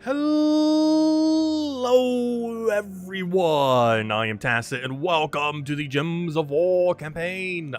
Hello everyone, I am Tacit and welcome to the Gems of War campaign,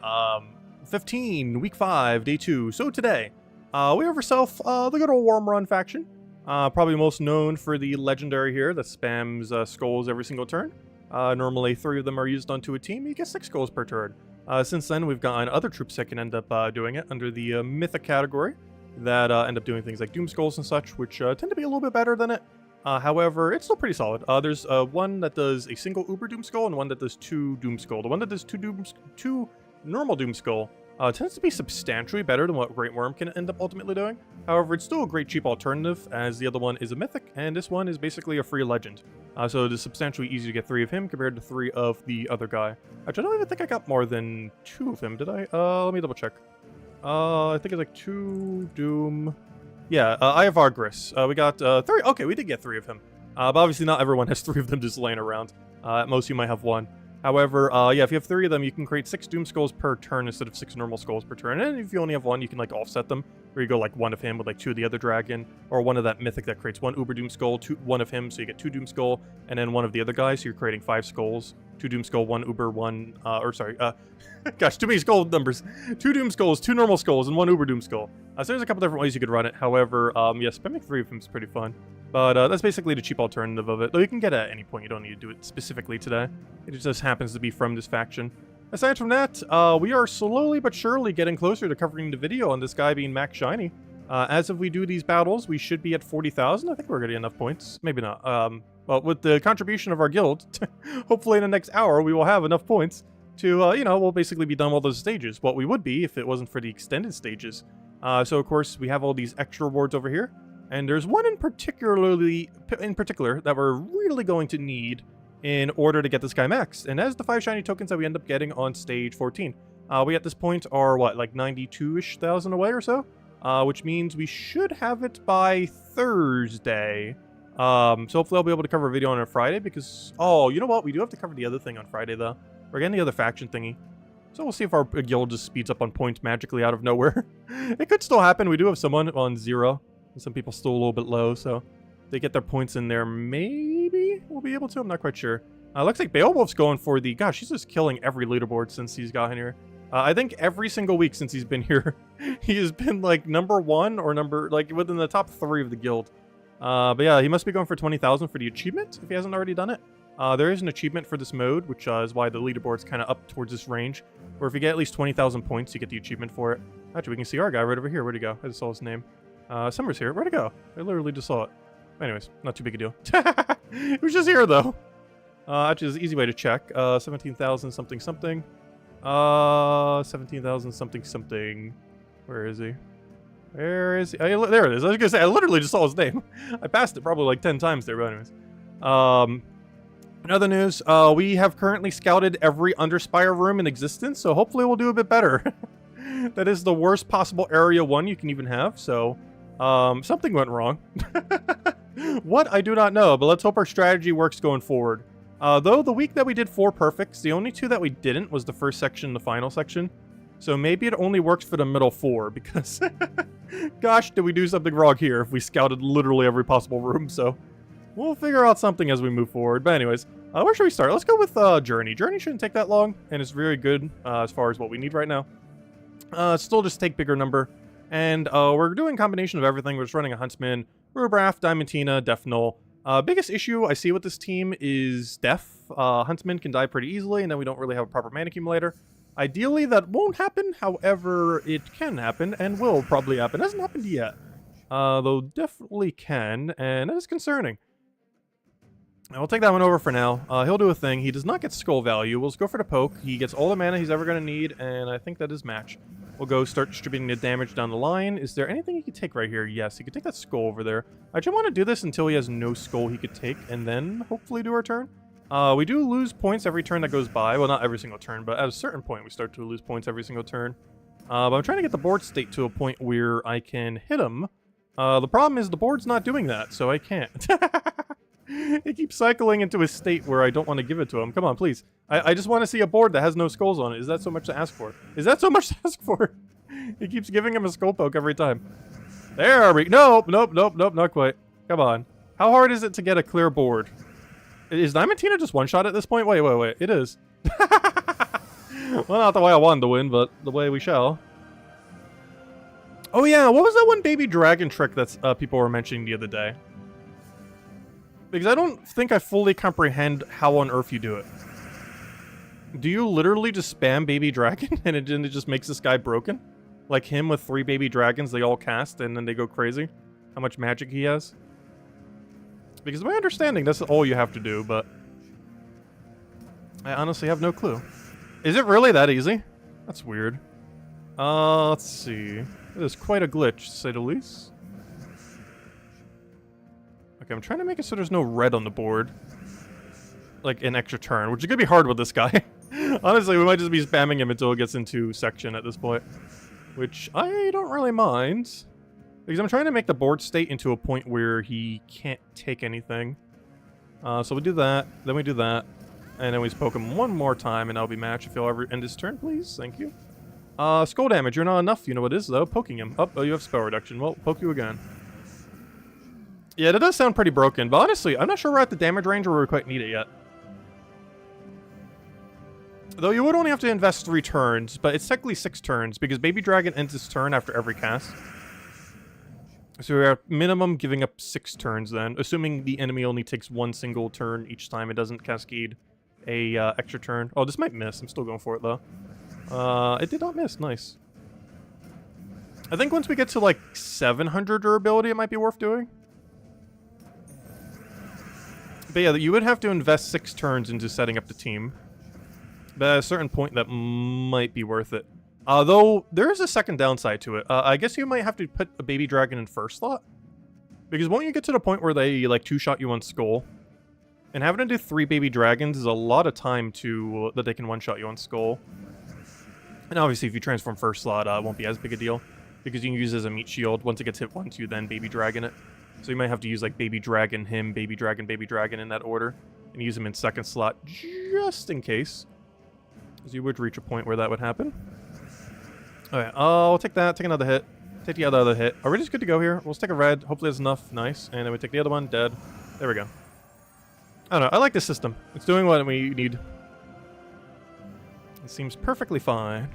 15, week 5, day 2. So today, we have ourselves, the good old Wyrmrun faction, probably most known for the legendary here that spams skulls every single turn. Normally 3 of them are used onto a team, you get 6 skulls per turn. Since then we've gotten other troops that can end up doing it under the mythic category, that end up doing things like Doom Skulls and such, which tend to be a little bit better than it. However, it's still pretty solid. There's one that does a single Uber Doom Skull and one that does 2 Doom Skull. The one that does 2 normal Doom Skull tends to be substantially better than what Great Worm can end up ultimately doing. However, it's still a great cheap alternative, as the other one is a mythic, and this one is basically a free legend. So it is substantially easier to get 3 of him compared to 3 of the other guy. Actually, I don't even think I got more than 2 of him, did I? Let me double check. I think it's like 2 Doom. Yeah, I have Argris. We got 3. Okay, we did get 3 of him. But obviously not everyone has 3 of them just laying around. At most you might have 1. However, yeah, if you have 3 of them, you can create 6 Doom Skulls per turn instead of 6 normal skulls per turn. And if you only have 1, you can like offset them. Where you go like 1 of him with like 2 of the other dragon, or 1 of that mythic that creates 1 Uber Doom Skull, 1 of him, so you get 2 Doom Skull, and then 1 of the other guys, so you're creating 5 skulls. 2 Doom Skull, 1 Uber, 1, gosh, too many skull numbers. 2 Doom Skulls, 2 normal skulls, and 1 Uber Doom Skull. So there's a couple different ways you could run it. However, yeah, spamming 3 of them is pretty fun. But that's basically the cheap alternative of it. Though you can get it at any point, you don't need to do it specifically today. It just happens to be from this faction. Aside from that, we are slowly but surely getting closer to covering the video on this guy being max shiny. As if we do these battles, we should be at 40,000. I think we're getting enough points. Maybe not. Well, with the contribution of our guild, hopefully in the next hour, we will have enough points to, you know, we'll basically be done with all those stages. What we would be if it wasn't for the extended stages. So, of course, we have all these extra rewards over here. And there's one in particular that we're really going to need in order to get this guy maxed. And that's the 5 shiny tokens that we end up getting on stage 14. We at this point are, what, like 92-ish thousand away or so? Which means we should have it by Thursday. So hopefully I'll be able to cover a video on a Friday because... Oh, you know what? We do have to cover the other thing on Friday, though. We're getting the other faction thingy. So we'll see if our guild just speeds up on points magically out of nowhere. It could still happen. We do have someone on 0. And some people still a little bit low, so... If they get their points in there, maybe we'll be able to. I'm not quite sure. Looks like Beowulf's going for the... Gosh, he's just killing every leaderboard since he's gotten here. I think every single week since he's been here, he has been like number 1 or like within the top 3 of the guild. But yeah, he must be going for 20,000 for the achievement if he hasn't already done it. There is an achievement for this mode, which is why the leaderboard's kind of up towards this range. Where if you get at least 20,000 points, you get the achievement for it. Actually, we can see our guy right over here. Where'd he go? I just saw his name. Summer's here. Where'd he go? I literally just saw it. Anyways, not too big a deal. He was just here though. Actually, there's an easy way to check. 17,000 something something. 17,000 something something. Where is he? Where is he? Oh, there it is. I was gonna say, I literally just saw his name. I passed it probably like 10 times there, but anyways. In other news, we have currently scouted every Underspire room in existence, so hopefully we'll do a bit better. That is the worst possible area 1 you can even have, so... something went wrong. What? I do not know, but let's hope our strategy works going forward. Though the week that we did 4 perfects, the only 2 that we didn't was the first section and the final section. So maybe it only works for the middle 4, because... Gosh, did we do something wrong here if we scouted literally every possible room, so... We'll figure out something as we move forward. But anyways, where should we start? Let's go with Journey. Journey shouldn't take that long, and it's very good as far as what we need right now. Still just take bigger number. And we're doing a combination of everything. We're just running a Huntsman, Rubraf, Diamantina, Death Null. Biggest issue I see with this team is Death. Huntsman can die pretty easily, and then we don't really have a proper mana accumulator. Ideally, that won't happen. However, it can happen, and will probably happen. It hasn't happened yet. Though definitely can, and that is concerning. I'll take that one over for now. He'll do a thing. He does not get skull value. We'll just go for the poke. He gets all the mana he's ever going to need, and I think that is match. We'll go start distributing the damage down the line. Is there anything he could take right here? Yes, he could take that skull over there. I just want to do this until he has no skull he could take, and then hopefully do our turn. We do lose points every turn that goes by. Well, not every single turn, but at a certain point we start to lose points every single turn. But I'm trying to get the board state to a point where I can hit him. The problem is the board's not doing that, so I can't. It keeps cycling into a state where I don't want to give it to him. Come on, please. I just want to see a board that has no skulls on it. Is that so much to ask for? Is that so much to ask for? It keeps giving him a skull poke every time. There we go. Nope, not quite. Come on. How hard is it to get a clear board? Is Diamantina just one-shot at this point? Wait. It is. Well, not the way I wanted to win, but the way we shall. Oh yeah, what was that one baby dragon trick that's people were mentioning the other day? Because I don't think I fully comprehend how on earth you do it. Do you literally just spam baby dragon and it just makes this guy broken? Like him with 3 baby dragons, they all cast and then they go crazy? How much magic he has? Because my understanding, that's all you have to do, but I honestly have no clue. Is it really that easy? That's weird. Let's see. It is quite a glitch, to say the least. Okay, I'm trying to make it so there's no red on the board. Like an extra turn, which is gonna be hard with this guy. Honestly, we might just be spamming him until it gets into section at this point. Which I don't really mind. Because I'm trying to make the board state into a point where he can't take anything. So we do that, then we do that. And then we just poke him one more time and that'll be match if you'll ever end his turn, please. Thank you. Skull damage, you're not enough. You know what it is, though. Poking him. Oh, you have spell reduction. Well, poke you again. Yeah, that does sound pretty broken. But honestly, I'm not sure we're at the damage range where we quite need it yet. Though you would only have to invest 3 turns, but it's technically 6 turns because Baby Dragon ends his turn after every cast. So we're at minimum giving up 6 turns then, assuming the enemy only takes 1 single turn each time. It doesn't cascade a extra turn. Oh, this might miss. I'm still going for it though. It did not miss. Nice. I think once we get to like 700 durability, it might be worth doing. But yeah, you would have to invest 6 turns into setting up the team. But at a certain point, that might be worth it. Though, there is a second downside to it. I guess you might have to put a baby dragon in first slot. Because won't you get to the point where they, like, 2-shot you on Skull? And having to do 3 baby dragons is a lot of time to that they can 1-shot you on Skull. And obviously, if you transform first slot, it won't be as big a deal. Because you can use it as a meat shield. Once it gets hit once, you then baby dragon it. So you might have to use, like, baby dragon him, baby dragon in that order. And use him in second slot, just in case. Because you would reach a point where that would happen. Alright, I'll take that, take another hit. Take the other hit. Are we just good to go here? We'll take a red. Hopefully that's enough. Nice. And then we take the other one. Dead. There we go. I don't know. I like this system. It's doing what we need. It seems perfectly fine.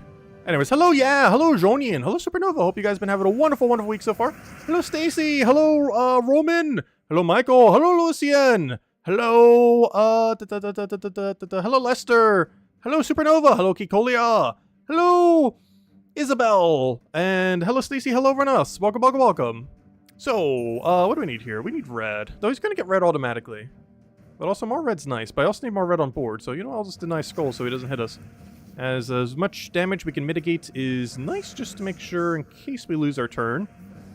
Anyways, hello, yeah. Hello, Jonian. Hello, Supernova. Hope you guys been having a wonderful, wonderful week so far. Hello, Stacy. Hello, Roman. Hello, Michael. Hello, Lucian. Hello, hello, Lester. Hello, Supernova. Hello, Kikolia. Hello, Isabel. And hello, Stacy. Hello, Renas. Welcome, welcome, welcome. So, what do we need here? We need red. Though he's going to get red automatically. But also, more red's nice. But I also need more red on board. So, you know, I'll just deny Skull so he doesn't hit us. As much damage we can mitigate is nice just to make sure in case we lose our turn.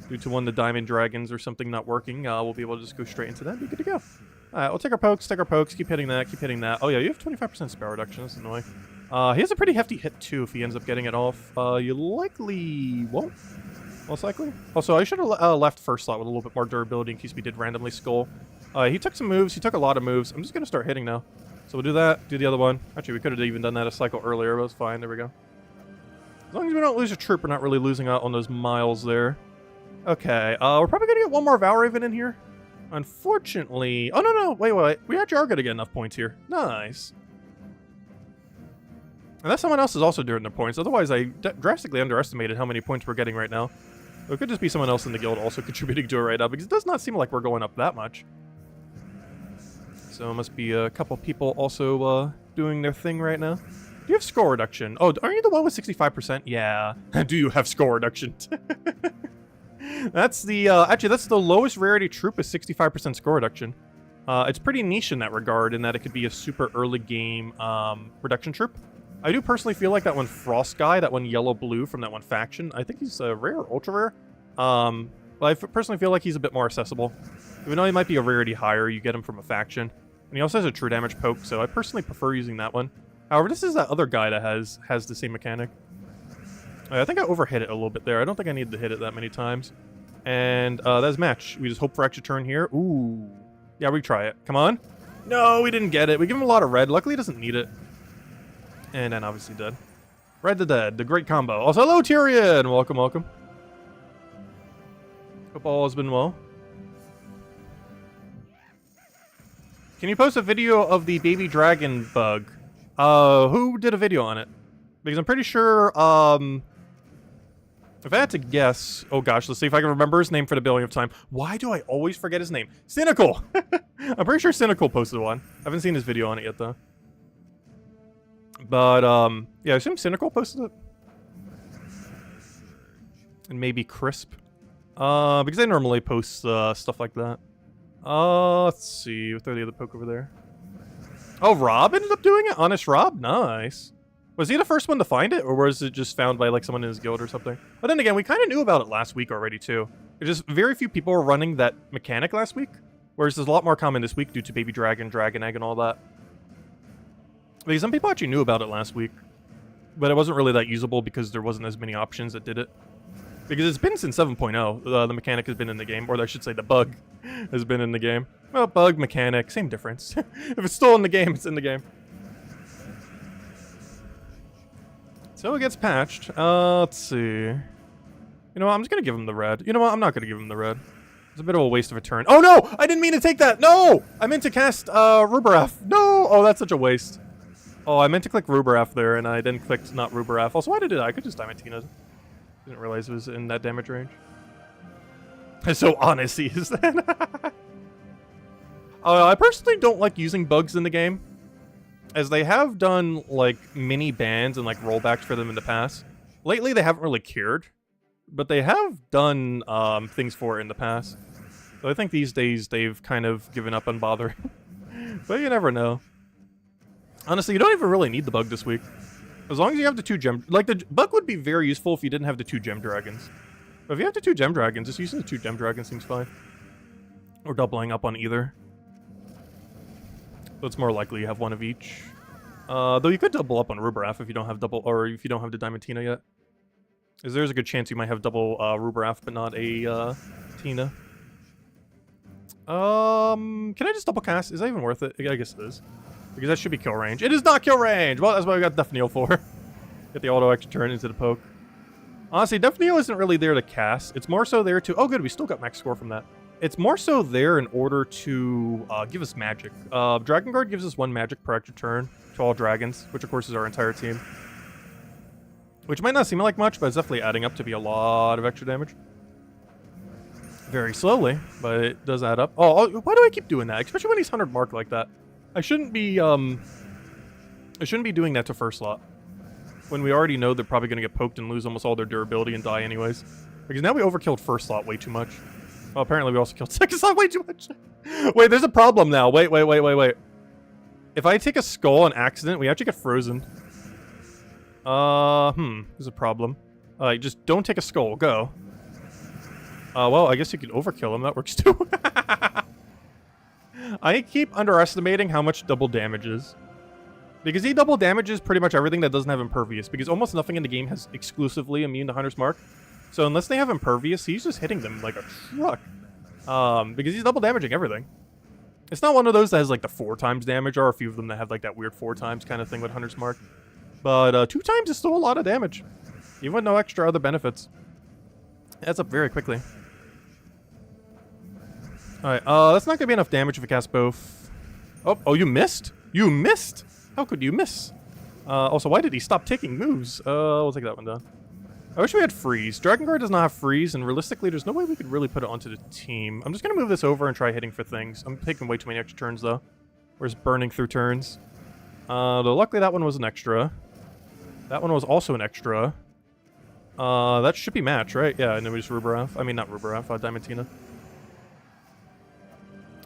Due to one of the diamond dragons or something not working, we'll be able to just go straight into that and be good to go. Alright, we'll take our pokes, keep hitting that, keep hitting that. Oh yeah, you have 25% spell reduction, that's annoying. He has a pretty hefty hit too if he ends up getting it off. You likely won't, most likely. Also, I should have left first slot with a little bit more durability in case we did randomly Skull. He took some moves, he took a lot of moves. I'm just going to start hitting now. So we'll do that, do the other one. Actually, we could have even done that a cycle earlier, but it's fine, there we go. As long as we don't lose a troop, we're not really losing out on those miles there. Okay, we're probably going to get one more Valraven in here. Unfortunately... Oh, no, wait. We actually are going to get enough points here. Nice. Unless someone else is also doing their points. Otherwise, I drastically underestimated how many points we're getting right now. It could just be someone else in the guild also contributing to it right now, because it does not seem like we're going up that much. So it must be a couple people also doing their thing right now. Do you have score reduction? Oh, aren't you the one with 65%? Yeah. Do you have score reduction? That's the, actually, that's the lowest rarity troop with 65% score reduction. It's pretty niche in that regard, in that it could be a super early game reduction troop. I do personally feel like that one Frost guy, that one yellow-blue from that one faction, I think he's rare or ultra rare. But I personally feel like he's a bit more accessible. Even though he might be a rarity higher, you get him from a faction. And he also has a true damage poke, so I personally prefer using that one. However, this is that other guy that has the same mechanic. I think I overhit it a little bit there. I don't think I needed to hit it that many times. And that's match. We just hope for extra turn here. Ooh. Yeah, retry it. Come on. No, we didn't get it. We give him a lot of red. Luckily, he doesn't need it. And then obviously dead. Red to dead. The great combo. Also, hello, Tyrion. Welcome, welcome. Hope all has been well. Can you post a video of the baby dragon bug? Who did a video on it? Because I'm pretty sure, if I had to guess... Oh gosh, let's see if I can remember his name for the billionth time. Why do I always forget his name? Cynical! I'm pretty sure Cynical posted one. I haven't seen his video on it yet, though. But, yeah, I assume Cynical posted it. And maybe Crisp. Because they normally post, stuff like that. Let's see. We'll throw the other poke over there. Oh, Rob ended up doing it? Honest Rob? Nice. Was he the first one to find it, or was it just found by, like, someone in his guild or something? But then again, we kind of knew about it last week already, too. There's just very few people were running that mechanic last week, whereas there's a lot more common this week due to Baby Dragon, Dragon Egg, and all that. Because some people actually knew about it last week, but it wasn't really that usable because there wasn't as many options that did it. Because it's been since 7.0, the mechanic has been in the game, or I should say the bug has been in the game. Well, bug, mechanic, same difference. If it's still in the game, it's in the game. So it gets patched. Let's see. You know what, I'm just gonna give him the red. You know what, I'm not gonna give him the red. It's a bit of a waste of a turn. Oh no! I didn't mean to take that! No! I meant to cast, Ruberaf. No! Oh, that's such a waste. Oh, I meant to click Ruberaf there, and I then clicked not Ruberaf. Also, why did I could just Diamantina. Didn't realize it was in that damage range. So honest he is then. I personally don't like using bugs in the game, as they have done, like, mini bans and, like, rollbacks for them in the past. Lately, they haven't really cured, but they have done, things for it in the past. So I think these days, they've kind of given up on bothering. But you never know. Honestly, you don't even really need the bug this week. As long as you have the 2 gem... Like, the bug would be very useful if you didn't have the 2 gem dragons. But if you have the 2 gem dragons, just using the 2 gem dragons seems fine. Or doubling up on either. So it's more likely you have one of each. Though you could double up on Ruberaf if you don't have double... Or if you don't have the Diamantina yet. Because there's a good chance you might have double Ruberaf, but not a Tina. Can I just double cast? Is that even worth it? I guess it is. Because that should be kill range. It is not kill range! Well, that's what we got Death Kneel for. Get the auto extra turn into the poke. Honestly, Death Kneel isn't really there to cast. It's more so there to... Oh, good, we still got max score from that. It's more so there in order to give us magic. Dragon Guard gives us 1 magic per extra turn to all dragons, which of course is our entire team. Which might not seem like much, but it's definitely adding up to be a lot of extra damage. Very slowly, but it does add up. Oh, why do I keep doing that? Especially when he's 100 mark like that. I shouldn't be doing that to first slot. When we already know they're probably going to get poked and lose almost all their durability and die anyways. Because now we overkilled first slot way too much. Oh, apparently we also killed second slot way too much. Wait, there's a problem now. Wait. If I take a skull on accident, we actually get frozen. There's a problem. Just don't take a skull. Go. Well, I guess you could overkill him. That works too. I keep underestimating how much double damage is. Because he double damages pretty much everything that doesn't have Impervious. Because almost nothing in the game has exclusively immune to Hunter's Mark. So unless they have Impervious, he's just hitting them like a truck. Because he's double damaging everything. It's not one of those that has like the 4 times damage, or a few of them that have like that weird 4 times kind of thing with Hunter's Mark. But 2 times is still a lot of damage. Even with no extra other benefits. Adds up very quickly. Alright, that's not gonna be enough damage if we cast both. Oh, you missed? You missed? How could you miss? Also, why did he stop taking moves? We'll take that one down. I wish we had freeze. Dragon Guard does not have freeze, and realistically, there's no way we could really put it onto the team. I'm just gonna move this over and try hitting for things. I'm taking way too many extra turns, though. We're just burning through turns. Though luckily that one was an extra. That one was also an extra. That should be match, right? Yeah, and then we just Ruberaf. I mean, not Ruberaf, Diamantina.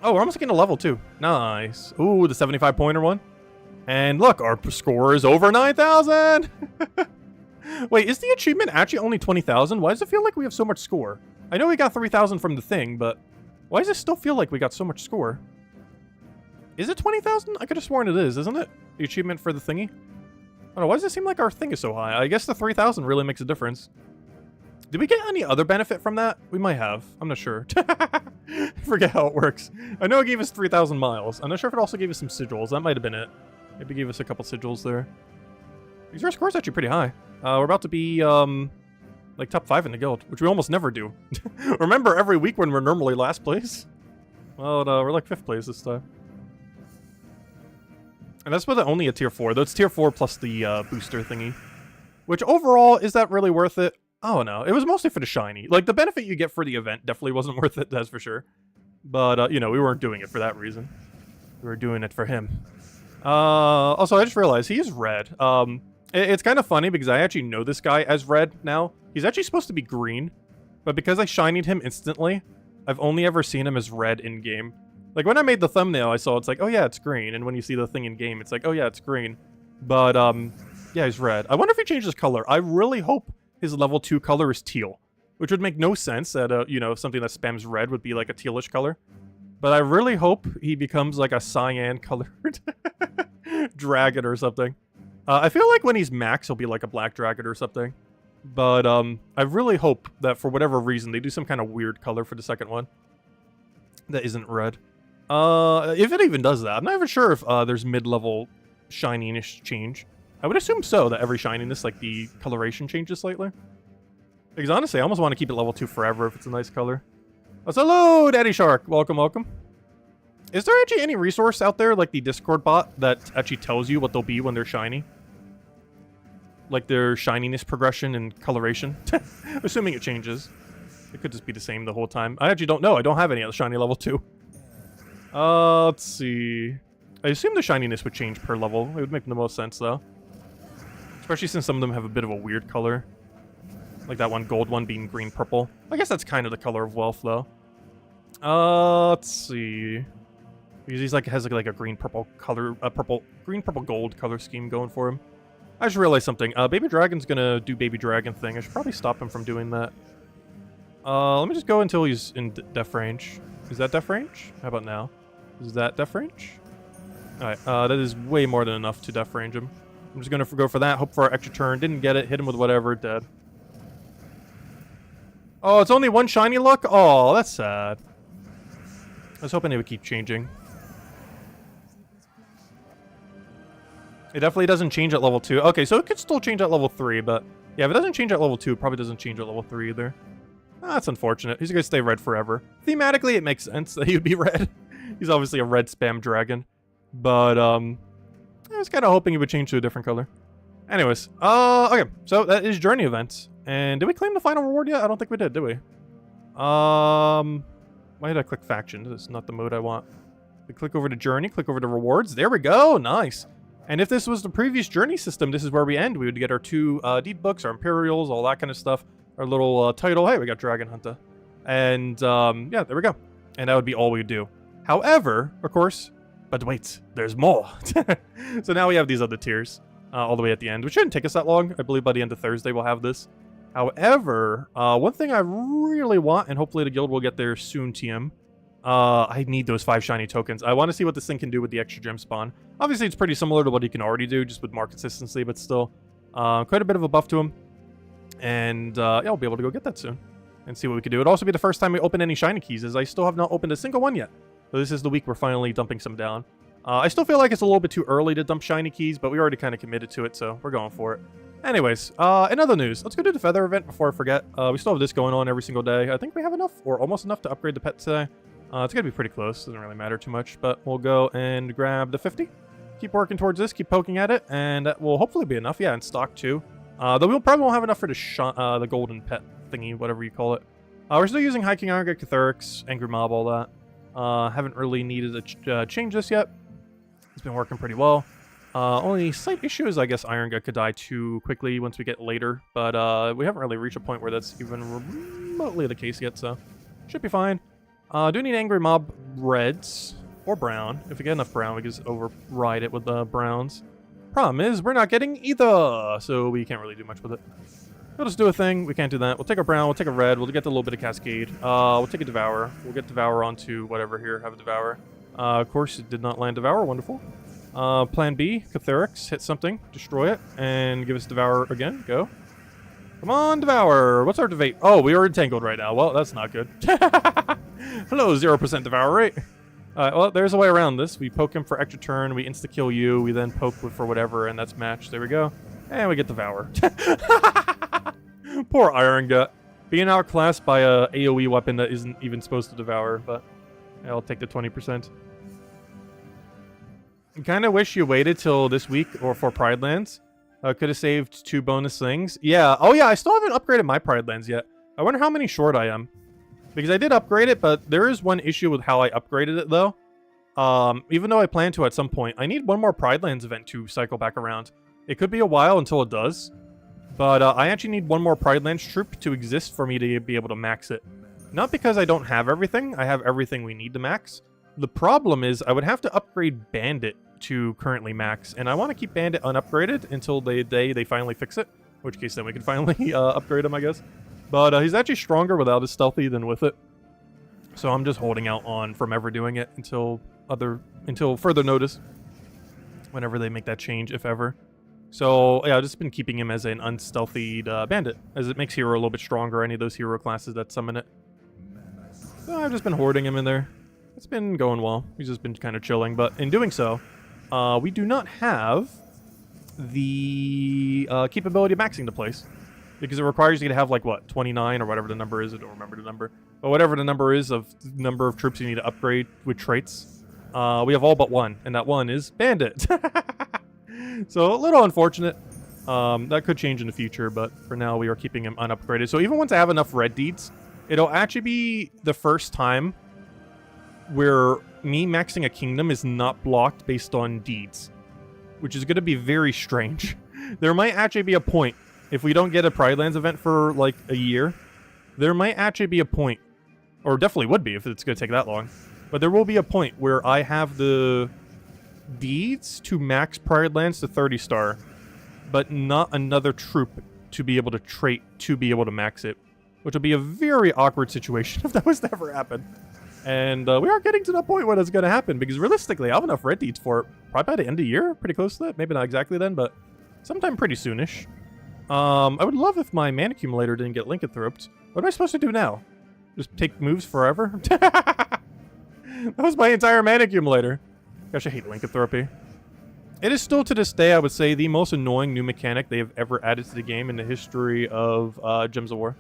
Oh, we're almost getting a level, too. Nice. Ooh, the 75-pointer one. And look, our score is over 9,000! Wait, is the achievement actually only 20,000? Why does it feel like we have so much score? I know we got 3,000 from the thing, but why does it still feel like we got so much score? Is it 20,000? I could have sworn it is, isn't it? The achievement for the thingy? I don't know, why does it seem like our thing is so high? I guess the 3,000 really makes a difference. Did we get any other benefit from that? We might have. I'm not sure. I forget how it works. I know it gave us 3,000 miles. I'm not sure if it also gave us some sigils. That might have been it. Maybe gave us a couple sigils there. Because our score's actually pretty high. We're about to be, like, top 5 in the guild, which we almost never do. Remember every week when we're normally last place? Well, we're like 5th place this time. And that's with only a tier 4. That's tier 4 plus the booster thingy. Which overall, is that really worth it? Oh no, it was mostly for the shiny. Like, the benefit you get for the event definitely wasn't worth it, that's for sure. But, you know, we weren't doing it for that reason. We were doing it for him. Also, I just realized he is red. It's kind of funny because I actually know this guy as red now. He's actually supposed to be green. But because I shinied him instantly, I've only ever seen him as red in-game. Like, when I made the thumbnail, I saw it's like, oh yeah, it's green. And when you see the thing in-game, it's like, oh yeah, it's green. But, yeah, he's red. I wonder if he changes color. I really hope his level 2 color is teal. Which would make no sense that, you know, something that spams red would be like a tealish color. But I really hope he becomes like a cyan-colored dragon or something. I feel like when he's max, he'll be like a black dragon or something. But, I really hope that for whatever reason, they do some kind of weird color for the second one. That isn't red. If it even does that. I'm not even sure if, there's mid-level shininess change. I would assume so, that every shininess, like, the coloration changes slightly. Because honestly, I almost want to keep it level 2 forever if it's a nice color. Oh, so hello, Daddy Shark. Welcome, welcome. Is there actually any resource out there, like the Discord bot, that actually tells you what they'll be when they're shiny? Like their shininess progression and coloration? Assuming it changes. It could just be the same the whole time. I actually don't know. I don't have any at the shiny level 2. Let's see. I assume the shininess would change per level. It would make the most sense, though. Especially since some of them have a bit of a weird color. Like that one gold one being green-purple. I guess that's kind of the color of wealth, though. Let's see. Because he's like has like a green-purple color, green-purple gold color scheme going for him. I just realized something. Baby Dragon's gonna do Baby Dragon thing. I should probably stop him from doing that. Let me just go until he's in def range. Is that def range? How about now? Is that def range? Alright, that is way more than enough to def range him. I'm just gonna go for that, hope for our extra turn. Didn't get it, hit him with whatever, dead. Oh, it's only one shiny luck? Oh, that's sad. I was hoping they would keep changing. It definitely doesn't change at level 2. Okay, so it could still change at level 3, but... Yeah, if it doesn't change at level 2, it probably doesn't change at level 3 either. That's unfortunate. He's gonna stay red forever. Thematically, it makes sense that he would be red. He's obviously a red spam dragon. But, I was kind of hoping he would change to a different color. Anyways, okay. So, that is journey events. And did we claim the final reward yet? I don't think we did we? Why did I click faction? This is not the mode I want. We click over to journey, click over to rewards. There we go. Nice. And if this was the previous journey system, this is where we end. We would get our 2 deed books, our Imperials, all that kind of stuff. Our little title. Hey, we got Dragon Hunter. And, yeah, there we go. And that would be all we would do. However, of course, but wait, there's more. So now we have these other tiers all the way at the end, which shouldn't take us that long. I believe by the end of Thursday we'll have this. However, one thing I really want, and hopefully the guild will get there soon, TM, I need those 5 shiny tokens. I want to see what this thing can do with the extra gem spawn. Obviously, it's pretty similar to what he can already do, just with more consistency, but still, quite a bit of a buff to him. And, yeah, I'll be able to go get that soon and see what we can do. It'll also be the first time we open any shiny keys, as I still have not opened a single one yet. So this is the week we're finally dumping some down. I still feel like it's a little bit too early to dump shiny keys, but we already kind of committed to it, so we're going for it. Anyways, in other news, let's go do the feather event before I forget. We still have this going on every single day. I think we have enough, or almost enough, to upgrade the pet today. It's going to be pretty close. Doesn't really matter too much, but we'll go and grab the 50. Keep working towards this, keep poking at it, and that will hopefully be enough. Yeah, in stock too. Though we'll probably won't have enough for the golden pet thingy, whatever you call it. We're still using Hiking Iron Gut, Catherics, Angry Mob, all that. Haven't really needed to change this yet. It's been working pretty well. Only slight issue is, I guess, Iron Gut could die too quickly once we get later. But we haven't really reached a point where that's even remotely the case yet, so should be fine. Do need Angry Mob reds or brown. If we get enough brown, we can just override it with the browns. Problem is, we're not getting either, so we can't really do much with it. We'll just do a thing. We can't do that. We'll take a brown. We'll take a red. We'll get a little bit of Cascade. We'll take a Devour. We'll get Devour onto whatever here. Have a Devour. Of course, it did not land Devour. Wonderful. Plan B, Catherics. Hit something. Destroy it. And give us Devour again. Go. Come on, Devour. What's our debate? Oh, we are entangled right now. Well, that's not good. Hello, 0% Devour rate. Well, there's a way around this. We poke him for extra turn. We insta-kill you. We then poke for whatever, and that's matched. There we go. And we get Devour. Poor Iron Gut. Being outclassed by a AoE weapon that isn't even supposed to devour, but yeah, I'll take the 20%. Kind of wish you waited till this week or for Pride Lands. Could have saved 2 bonus things. Yeah. Oh yeah, I still haven't upgraded my Pride Lands yet. I wonder how many short I am. Because I did upgrade it, but there is one issue with how I upgraded it though. Even though I plan to at some point, I need one more Pride Lands event to cycle back around. It could be a while until it does. But I actually need one more Pride Lands troop to exist for me to be able to max it. Not because I don't have everything. I have everything we need to max. The problem is I would have to upgrade Bandit to currently max, and I want to keep Bandit unupgraded until the day they finally fix it, in which case then we can finally upgrade him, I guess. But he's actually stronger without his stealthy than with it, so I'm just holding out on from ever doing it until further notice, whenever they make that change, if ever. So yeah, I've just been keeping him as an unstealthied Bandit, as it makes hero a little bit stronger, any of those hero classes that summon it. So I've just been hoarding him in there. It's been going well. He's just been kind of chilling, but in doing so, we do not have the capability of maxing the place, because it requires you to have, like, what, 29 or whatever the number is. I don't remember the number. But whatever the number is of the number of troops you need to upgrade with traits, we have all but one, and that one is Bandit. So a little unfortunate. That could change in the future, but for now we are keeping him unupgraded. So even once I have enough red deeds, it'll actually be the first time where me maxing a kingdom is not blocked based on deeds, which is going to be very strange. There might actually be a point, if we don't get a Pride Lands event for like a year, there might actually be a point, or definitely would be if it's going to take that long, but there will be a point where I have the deeds to max Pride Lands to 30 star, but not another troop to be able to trait to be able to max it, which will be a very awkward situation if that was to ever happen. And we are getting to that point where that's going to happen, because realistically, I have enough red deeds for it probably by the end of the year, pretty close to that. Maybe not exactly then, but sometime pretty soonish. I would love if my mana accumulator didn't get lycanthroped. What am I supposed to do now? Just take moves forever? That was my entire mana accumulator. Gosh, I hate lycanthropy. It is still to this day, I would say, the most annoying new mechanic they have ever added to the game in the history of Gems of War.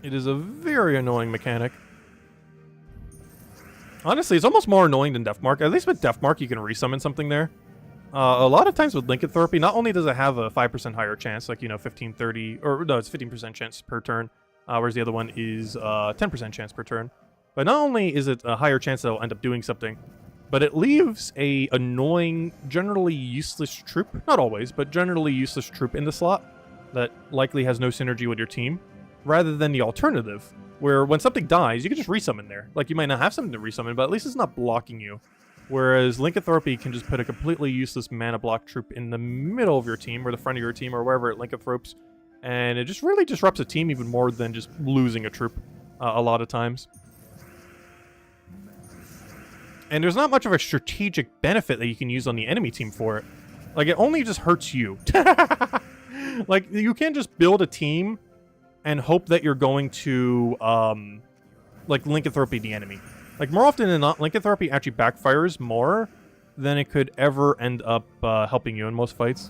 It is a very annoying mechanic. Honestly, it's almost more annoying than Deathmark. At least with Deathmark, you can resummon something there. A lot of times with lycanthropy, not only does it have a 5% higher chance, like, you know, 15, 30, or no, it's 15% chance per turn, whereas the other one is 10% chance per turn. But not only is it a higher chance that it'll end up doing something, but it leaves a annoying, generally useless troop, not always, but generally useless troop in the slot that likely has no synergy with your team, rather than the alternative, where when something dies, you can just resummon there. Like, you might not have something to resummon, but at least it's not blocking you. Whereas lycanthropy can just put a completely useless mana block troop in the middle of your team, or the front of your team, or wherever it lycanthropes, and it just really disrupts a team even more than just losing a troop a lot of times. And there's not much of a strategic benefit that you can use on the enemy team for it. Like, it only just hurts you. Like, you can't just build a team and hope that you're going to, like, lycanthropy the enemy. Like, more often than not, lycanthropy actually backfires more than it could ever end up helping you in most fights.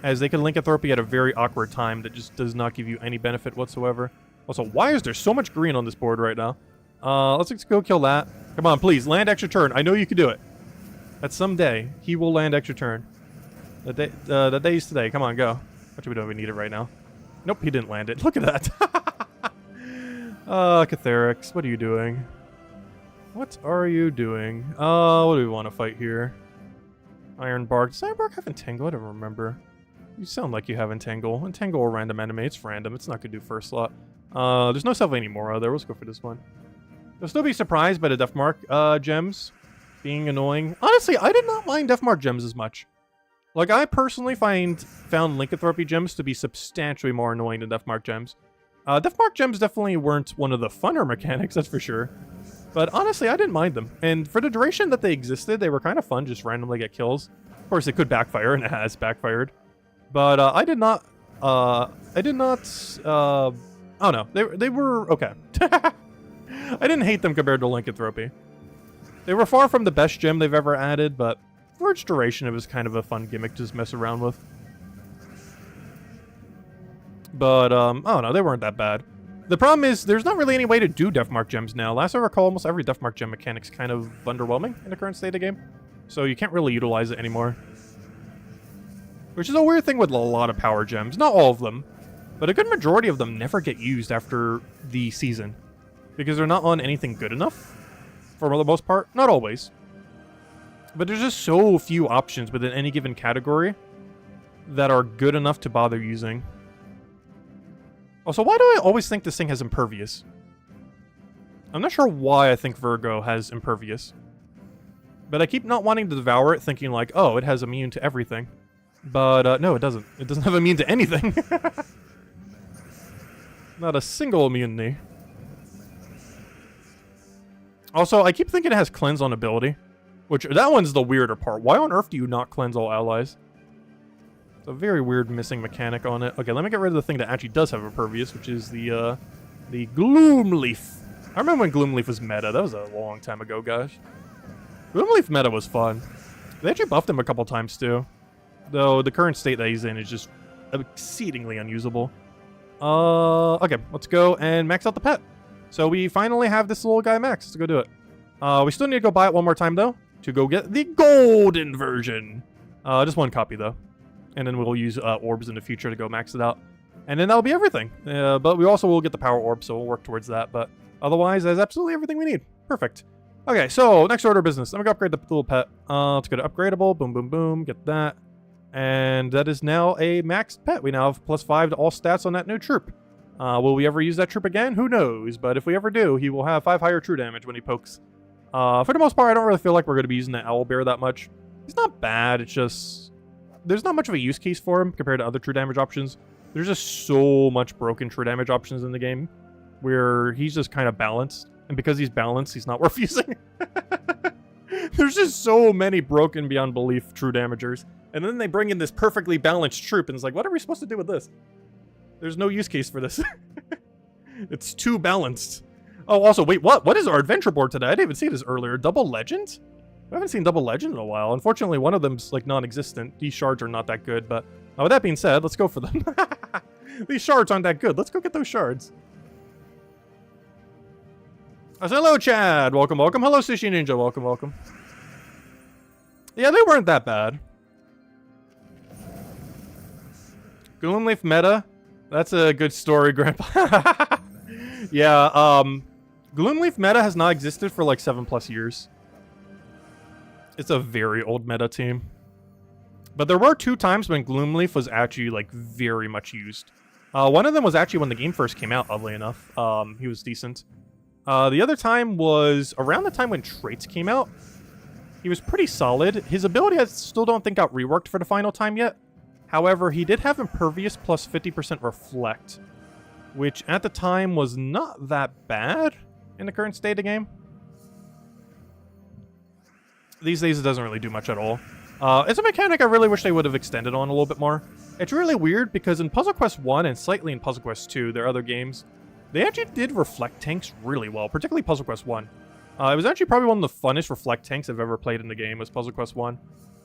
As they can lycanthropy at a very awkward time that just does not give you any benefit whatsoever. Also, why is there so much green on this board right now? Let's just go kill that. Come on, please, land extra turn. I know you can do it. That someday, he will land extra turn. The day is today. Come on, go. Actually, we don't even need it right now. Nope, he didn't land it. Look at that. Catharix, what are you doing? What are you doing? What do we want to fight here? Ironbark. Does Ironbark have Entangle? I don't remember. You sound like you have Entangle. Entangle or random enemy. It's random. It's not going to do first slot. There's no Self anymore there. Let's go for this one. You'll still be surprised by the Deathmark gems being annoying. Honestly, I did not mind Deathmark gems as much. Like, I personally found lycanthropy gems to be substantially more annoying than Deathmark gems. Deathmark gems definitely weren't one of the funner mechanics, that's for sure. But honestly, I didn't mind them. And for the duration that they existed, they were kind of fun, just randomly get kills. Of course, it could backfire, and it has backfired. But I did not, oh no, they were okay. I didn't hate them compared to lycanthropy. They were far from the best gem they've ever added, but for its duration, it was kind of a fun gimmick to just mess around with. But, oh no, they weren't that bad. The problem is, there's not really any way to do Deathmark gems now. Last I recall, almost every Deathmark gem mechanic's kind of underwhelming in the current state of the game. So you can't really utilize it anymore. Which is a weird thing with a lot of power gems. Not all of them, but a good majority of them never get used after the season. Because they're not on anything good enough, for the most part. Not always. But there's just so few options within any given category that are good enough to bother using. Also, why do I always think this thing has impervious? I'm not sure why I think Virgo has impervious. But I keep not wanting to devour it, thinking like, oh, it has immune to everything. But no, it doesn't. It doesn't have immune to anything. Not a single immunity. Also, I keep thinking it has cleanse on ability. Which, that one's the weirder part. Why on earth do you not cleanse all allies? It's a very weird missing mechanic on it. Okay, let me get rid of the thing that actually does have impervious, which is the Gloomleaf. I remember when Gloomleaf was meta. That was a long time ago, guys. Gloomleaf meta was fun. They actually buffed him a couple times, too. Though the current state that he's in is just exceedingly unusable. Okay, let's go and max out the pet. So we finally have this little guy max. Let's go do it. We still need to go buy it one more time, though, to go get the golden version. Just one copy, though. And then we'll use orbs in the future to go max it out. And then that'll be everything. But we also will get the power orb, so we'll work towards that. But otherwise, that's absolutely everything we need. Perfect. Okay, so next order of business. Let me go upgrade the little pet. Let's go to upgradable. Boom, boom, boom. Get that. And that is now a maxed pet. We now have +5 to all stats on that new troop. Will we ever use that troop again? Who knows? But if we ever do, he will have 5 higher true damage when he pokes. For the most part, I don't really feel like we're going to be using that owlbear that much. He's not bad. It's just... there's not much of a use case for him compared to other true damage options. There's just so much broken true damage options in the game where he's just kind of balanced. And because he's balanced, he's not worth using. There's just so many broken beyond belief true damagers. And then they bring in this perfectly balanced troop, and it's like, what are we supposed to do with this? There's no use case for this. It's too balanced. Oh, also, wait, what? What is our adventure board today? I didn't even see this earlier. Double Legend? I haven't seen Double Legend in a while. Unfortunately, one of them's, like, non-existent. These shards are not that good, but with that being said, let's go for them. These shards aren't that good. Let's go get those shards. I said, hello, Chad. Welcome, welcome. Hello, Sushi Ninja. Welcome, welcome. Yeah, they weren't that bad. Gloomleaf meta. That's a good story, Grandpa. Yeah, Gloomleaf meta has not existed for like 7+ years. It's a very old meta team. But there were 2 times when Gloomleaf was actually like very much used. One of them was actually when the game first came out, oddly enough. He was decent. The other time was around the time when Traits came out. He was pretty solid. His ability I still don't think got reworked for the final time yet. However, he did have Impervious plus 50% Reflect, which at the time was not that bad in the current state of the game. These days, it doesn't really do much at all. It's a mechanic I really wish they would have extended on a little bit more. It's really weird because in Puzzle Quest 1 and slightly in Puzzle Quest 2, their other games, they actually did Reflect tanks really well, particularly Puzzle Quest 1. It was actually probably one of the funnest Reflect tanks I've ever played in the game was Puzzle Quest 1.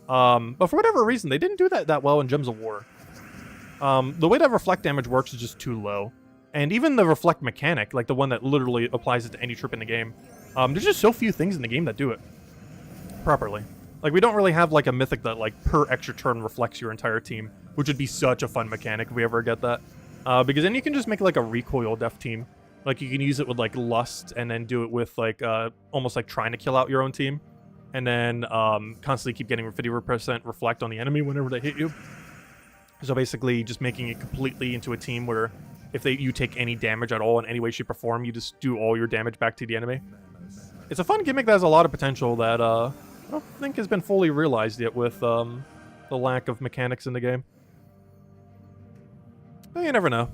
But for whatever reason, they didn't do that well in Gems of War. The way that Reflect damage works is just too low. And even the Reflect mechanic, like the one that literally applies it to any troop in the game, there's just so few things in the game that do it properly. Like, we don't really have, like, a mythic that, like, per extra turn reflects your entire team, which would be such a fun mechanic if we ever get that. Because then you can just make, like, a recoil def team. Like, you can use it with, like, Lust, and then do it with, like, almost like trying to kill out your own team. And then constantly keep getting 50% reflect on the enemy whenever they hit you. So basically, just making it completely into a team where if you take any damage at all in any way, shape, or form, you just do all your damage back to the enemy. It's a fun gimmick that has a lot of potential that, I don't think has been fully realized yet with the lack of mechanics in the game. But you never know.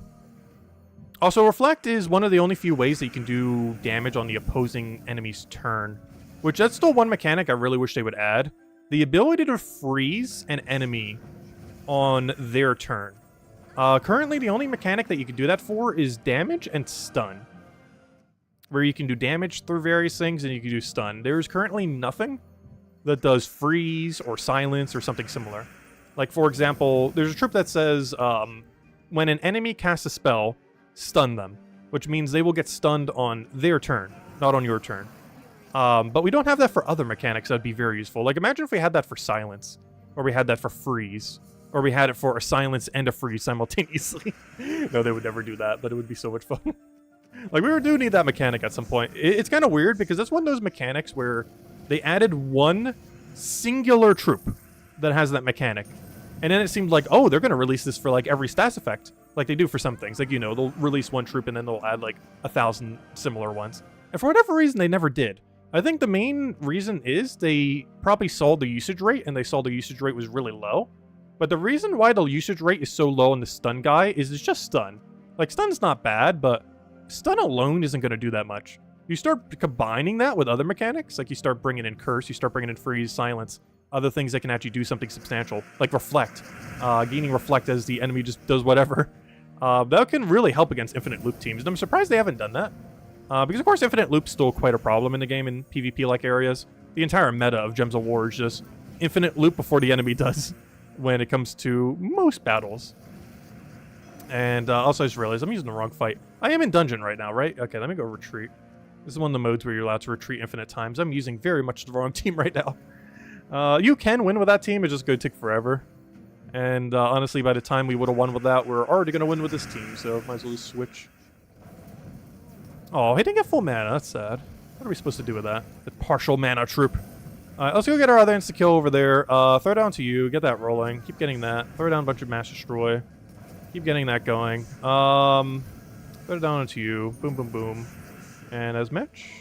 Also, Reflect is one of the only few ways that you can do damage on the opposing enemy's turn. Which, that's still one mechanic I really wish they would add. The ability to freeze an enemy on their turn. Currently, the only mechanic that you can do that for is damage and stun. Where you can do damage through various things and you can do stun. There's currently nothing that does freeze or silence or something similar. Like, for example, there's a troop that says, when an enemy casts a spell, stun them. which means they will get stunned on their turn, not on your turn. But we don't have that for other mechanics that would be very useful. Like, imagine if we had that for silence, or we had that for freeze, or we had it for a silence and a freeze simultaneously. No, they would never do that, but it would be so much fun. Like, we do need that mechanic at some point. It's kind of weird, because that's one of those mechanics where they added one singular troop that has that mechanic. And then it seemed like, oh, they're going to release this for, like, every stats effect, like they do for some things. Like, you know, they'll release one troop, and then they'll add, like, 1,000 similar ones. And for whatever reason, they never did. I think the main reason is they probably saw the usage rate, and they saw the usage rate was really low. But the reason why the usage rate is so low on the stun guy is it's just stun. Like, stun's not bad, but stun alone isn't going to do that much. You start combining that with other mechanics, like you start bringing in curse, you start bringing in freeze, silence, other things that can actually do something substantial, like reflect. Gaining reflect as the enemy just does whatever. That can really help against infinite loop teams, and I'm surprised they haven't done that. Because, of course, infinite loop's still quite a problem in the game in PvP-like areas. The entire meta of Gems of War is just infinite loop before the enemy does when it comes to most battles. And also, I just realized I'm using the wrong fight. I am in dungeon right now, right? Okay, let me go retreat. This is one of the modes where you're allowed to retreat infinite times. I'm using very much the wrong team right now. You can win with that team, it's just going to take forever. And honestly, by the time we would have won with that, we're already going to win with this team, so might as well just switch. Oh, he didn't get full mana, that's sad. What are we supposed to do with that? The partial mana troop. Alright, let's go get our other insta-kill over there. Throw down to you, get that rolling. Keep getting that. Throw down a bunch of mass destroy. Keep getting that going. Throw it down into you. Boom, boom, boom. And as Mitch.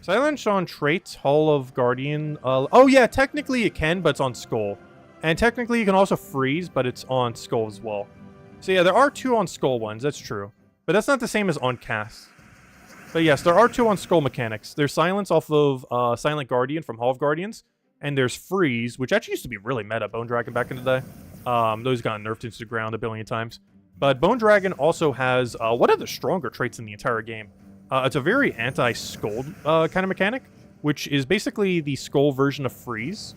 Silence on traits, Hall of Guardian. Oh yeah, technically it can, but it's on Skull. And technically you can also freeze, but it's on Skull as well. So yeah, there are 2 on Skull ones, that's true. But that's not the same as on cast. But yes, there are 2 on Skull mechanics. There's Silence off of Silent Guardian from Hall of Guardians. And there's Freeze, which actually used to be really meta, Bone Dragon back in the day. Those got nerfed into the ground a billion times. But Bone Dragon also has one of the stronger traits in the entire game. It's a very anti-Skull kind of mechanic, which is basically the Skull version of Freeze,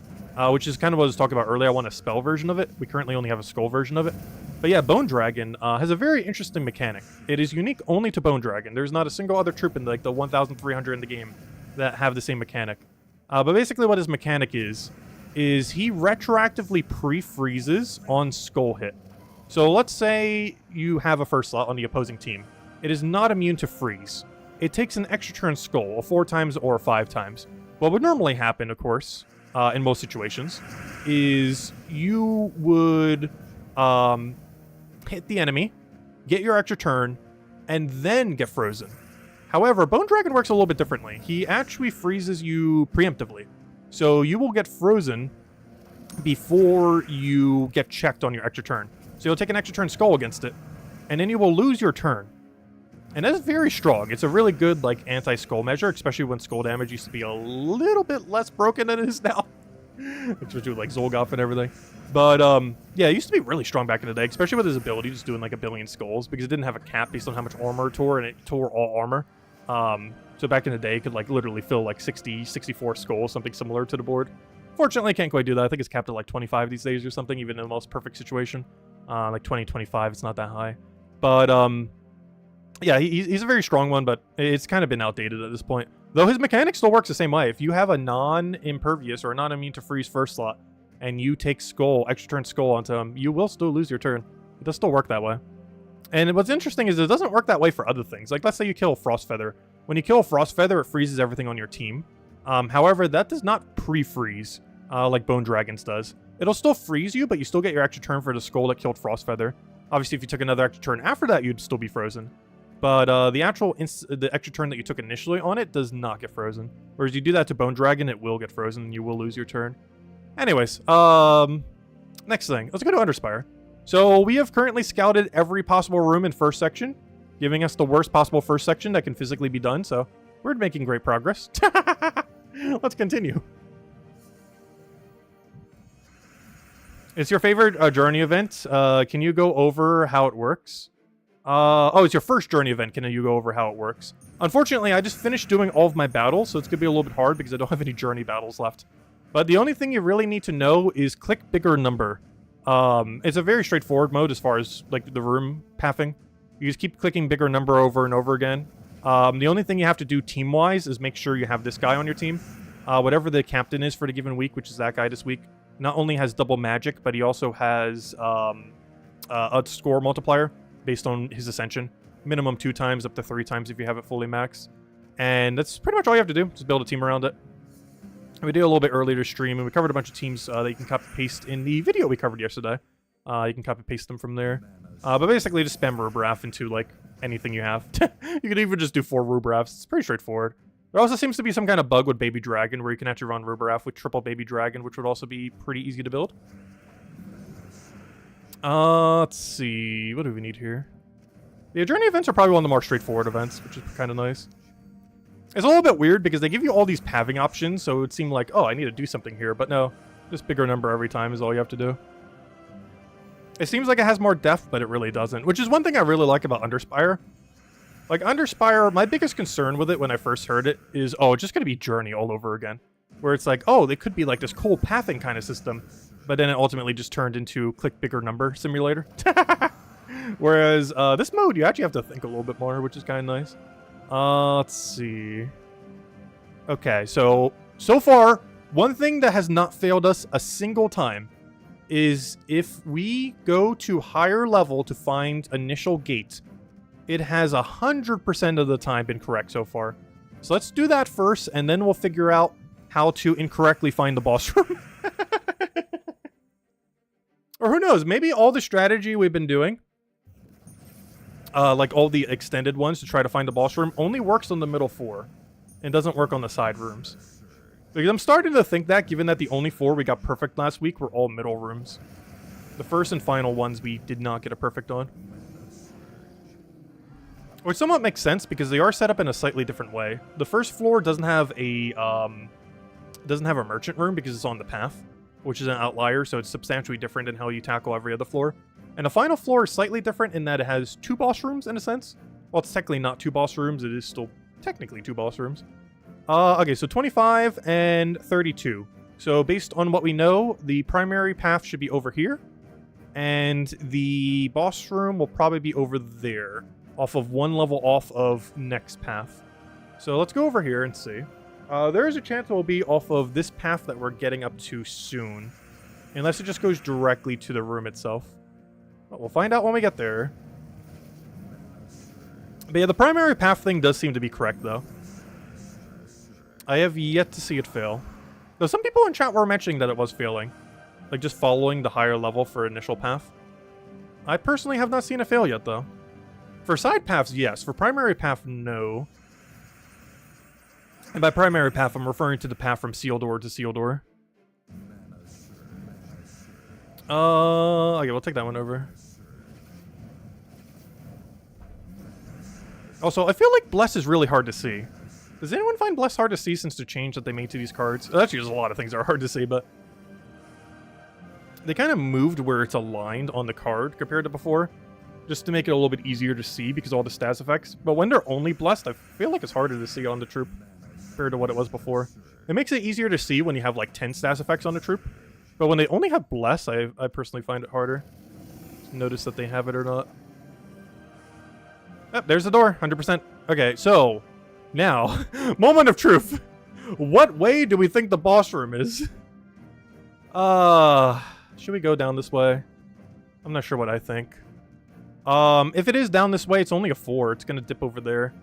which is kind of what I was talking about earlier. I want a spell version of it. We currently only have a Skull version of it. But yeah, Bone Dragon has a very interesting mechanic. It is unique only to Bone Dragon. There's not a single other troop in like the 1,300 in the game that have the same mechanic. But basically what his mechanic is he retroactively pre-freezes on Skull hit. So let's say you have a first slot on the opposing team. It is not immune to freeze. It takes an extra turn Skull, 4 times or 5 times. What would normally happen, of course, in most situations, is you would hit the enemy, get your extra turn, and then get frozen. However, Bone Dragon works a little bit differently. He actually freezes you preemptively. So you will get frozen before you get checked on your extra turn. So you'll take an extra turn Skull against it, and then you will lose your turn. And that's very strong. It's a really good, like, anti-Skull measure, especially when Skull damage used to be a little bit less broken than it is now. Especially with, like, Zolgoth and everything. But, yeah, it used to be really strong back in the day, especially with his ability just doing, like, 1 billion skulls, because it didn't have a cap based on how much armor it tore, and it tore all armor. So back in the day, it could, like, literally fill, like, 60, 64 skulls, something similar to the board. Fortunately, I can't quite do that. I think it's capped at, like, 25 these days or something, even in the most perfect situation. Like, 20, 25, it's not that high. But, yeah, he's a very strong one, but it's kind of been outdated at this point. Though his mechanic still works the same way. If you have a non-impervious or a non-immune to freeze first slot, and you take Skull, extra turn Skull onto him, you will still lose your turn. It does still work that way. And what's interesting is it doesn't work that way for other things. Like, let's say you kill a Frost Feather. When you kill a Frost Feather, it freezes everything on your team. However, that does not pre-freeze, like Bone Dragon's does. It'll still freeze you, but you still get your extra turn for the Skull that killed Frost Feather. Obviously, if you took another extra turn after that, you'd still be frozen. But the extra turn that you took initially on it does not get frozen. Whereas you do that to Bone Dragon, it will get frozen, and you will lose your turn. Anyways, next thing. Let's go to Underspire. So we have currently scouted every possible room in first section, giving us the worst possible first section that can physically be done, so we're making great progress. Let's continue. It's your favorite journey event. Can you go over how it works? Oh, it's your first journey event. Can you go over how it works? Unfortunately, I just finished doing all of my battles, so it's going to be a little bit hard because I don't have any journey battles left. But the only thing you really need to know is click bigger number. It's a very straightforward mode as far as like the room pathing. You just keep clicking bigger number over and over again. The only thing you have to do team-wise is make sure you have this guy on your team. Whatever the captain is for the given week, which is that guy this week, not only has double magic, but he also has a score multiplier based on his ascension. Minimum 2 times, up to 3 times if you have it fully maxed. And that's pretty much all you have to do. Just build a team around it. We did a little bit earlier stream, and we covered a bunch of teams that you can copy-paste in the video we covered yesterday. You can copy-paste them from there. But basically, just spam Wyrmrun into, like, anything you have. You can even just do 4 Wyrmrun. It's pretty straightforward. There also seems to be some kind of bug with Baby Dragon, where you can actually run Wyrmrun with triple Baby Dragon, which would also be pretty easy to build. Let's see. What do we need here? The journey events are probably one of the more straightforward events, which is kind of nice. It's a little bit weird because they give you all these pathing options, so it would seem like, oh, I need to do something here. But no, just bigger number every time is all you have to do. It seems like it has more depth, but it really doesn't, which is one thing I really like about Underspire. Like, Underspire, my biggest concern with it when I first heard it is, oh, it's just going to be Journey all over again. Where it's like, oh, they could be like this cool pathing kind of system, but then it ultimately just turned into click bigger number simulator. Whereas this mode, you actually have to think a little bit more, which is kind of nice. Let's see. Okay, so far, one thing that has not failed us a single time is if we go to higher level to find initial gate, it has 100% of the time been correct so far. So let's do that first, and then we'll figure out how to incorrectly find the boss room. Or who knows, maybe all the strategy we've been doing, like all the extended ones to try to find the boss room, only works on the middle 4 and doesn't work on the side rooms. Because I'm starting to think that, given that the only 4 we got perfect last week were all middle rooms. The first and final ones we did not get a perfect on. Which somewhat makes sense because they are set up in a slightly different way. The first floor doesn't have a merchant room because it's on the path, which is an outlier, so it's substantially different in how you tackle every other floor. And the final floor is slightly different in that it has 2 boss rooms in a sense. Well, it's technically not 2 boss rooms, it is still technically 2 boss rooms. Okay, so 25 and 32. So based on what we know, the primary path should be over here, and the boss room will probably be over there, off of 1 level off of next path. So let's go over here and see. There is a chance it will be off of this path that we're getting up to soon, unless it just goes directly to the room itself. But we'll find out when we get there. But yeah, the primary path thing does seem to be correct, though. I have yet to see it fail. Though some people in chat were mentioning that it was failing. Like, just following the higher level for initial path. I personally have not seen it fail yet, though. For side paths, yes. For primary path, no. And by primary path, I'm referring to the path from seal door to seal door. Okay, we'll take that one over. Also, I feel like Bless is really hard to see. Does anyone find Bless hard to see since the change that they made to these cards? Actually, there's a lot of things that are hard to see, but they kind of moved where it's aligned on the card compared to before, just to make it a little bit easier to see because of all the stats effects. But when they're only Blessed, I feel like it's harder to see on the troop compared to what it was before. It makes it easier to see when you have like 10 stats effects on the troop. But when they only have Bless, I personally find it harder to notice that they have it or not. Yep, there's the door, 100%. Okay, so now, moment of truth. What way do we think the boss room is? Should we go down this way? I'm not sure what I think. If it is down this way, it's only a 4. It's gonna dip over there.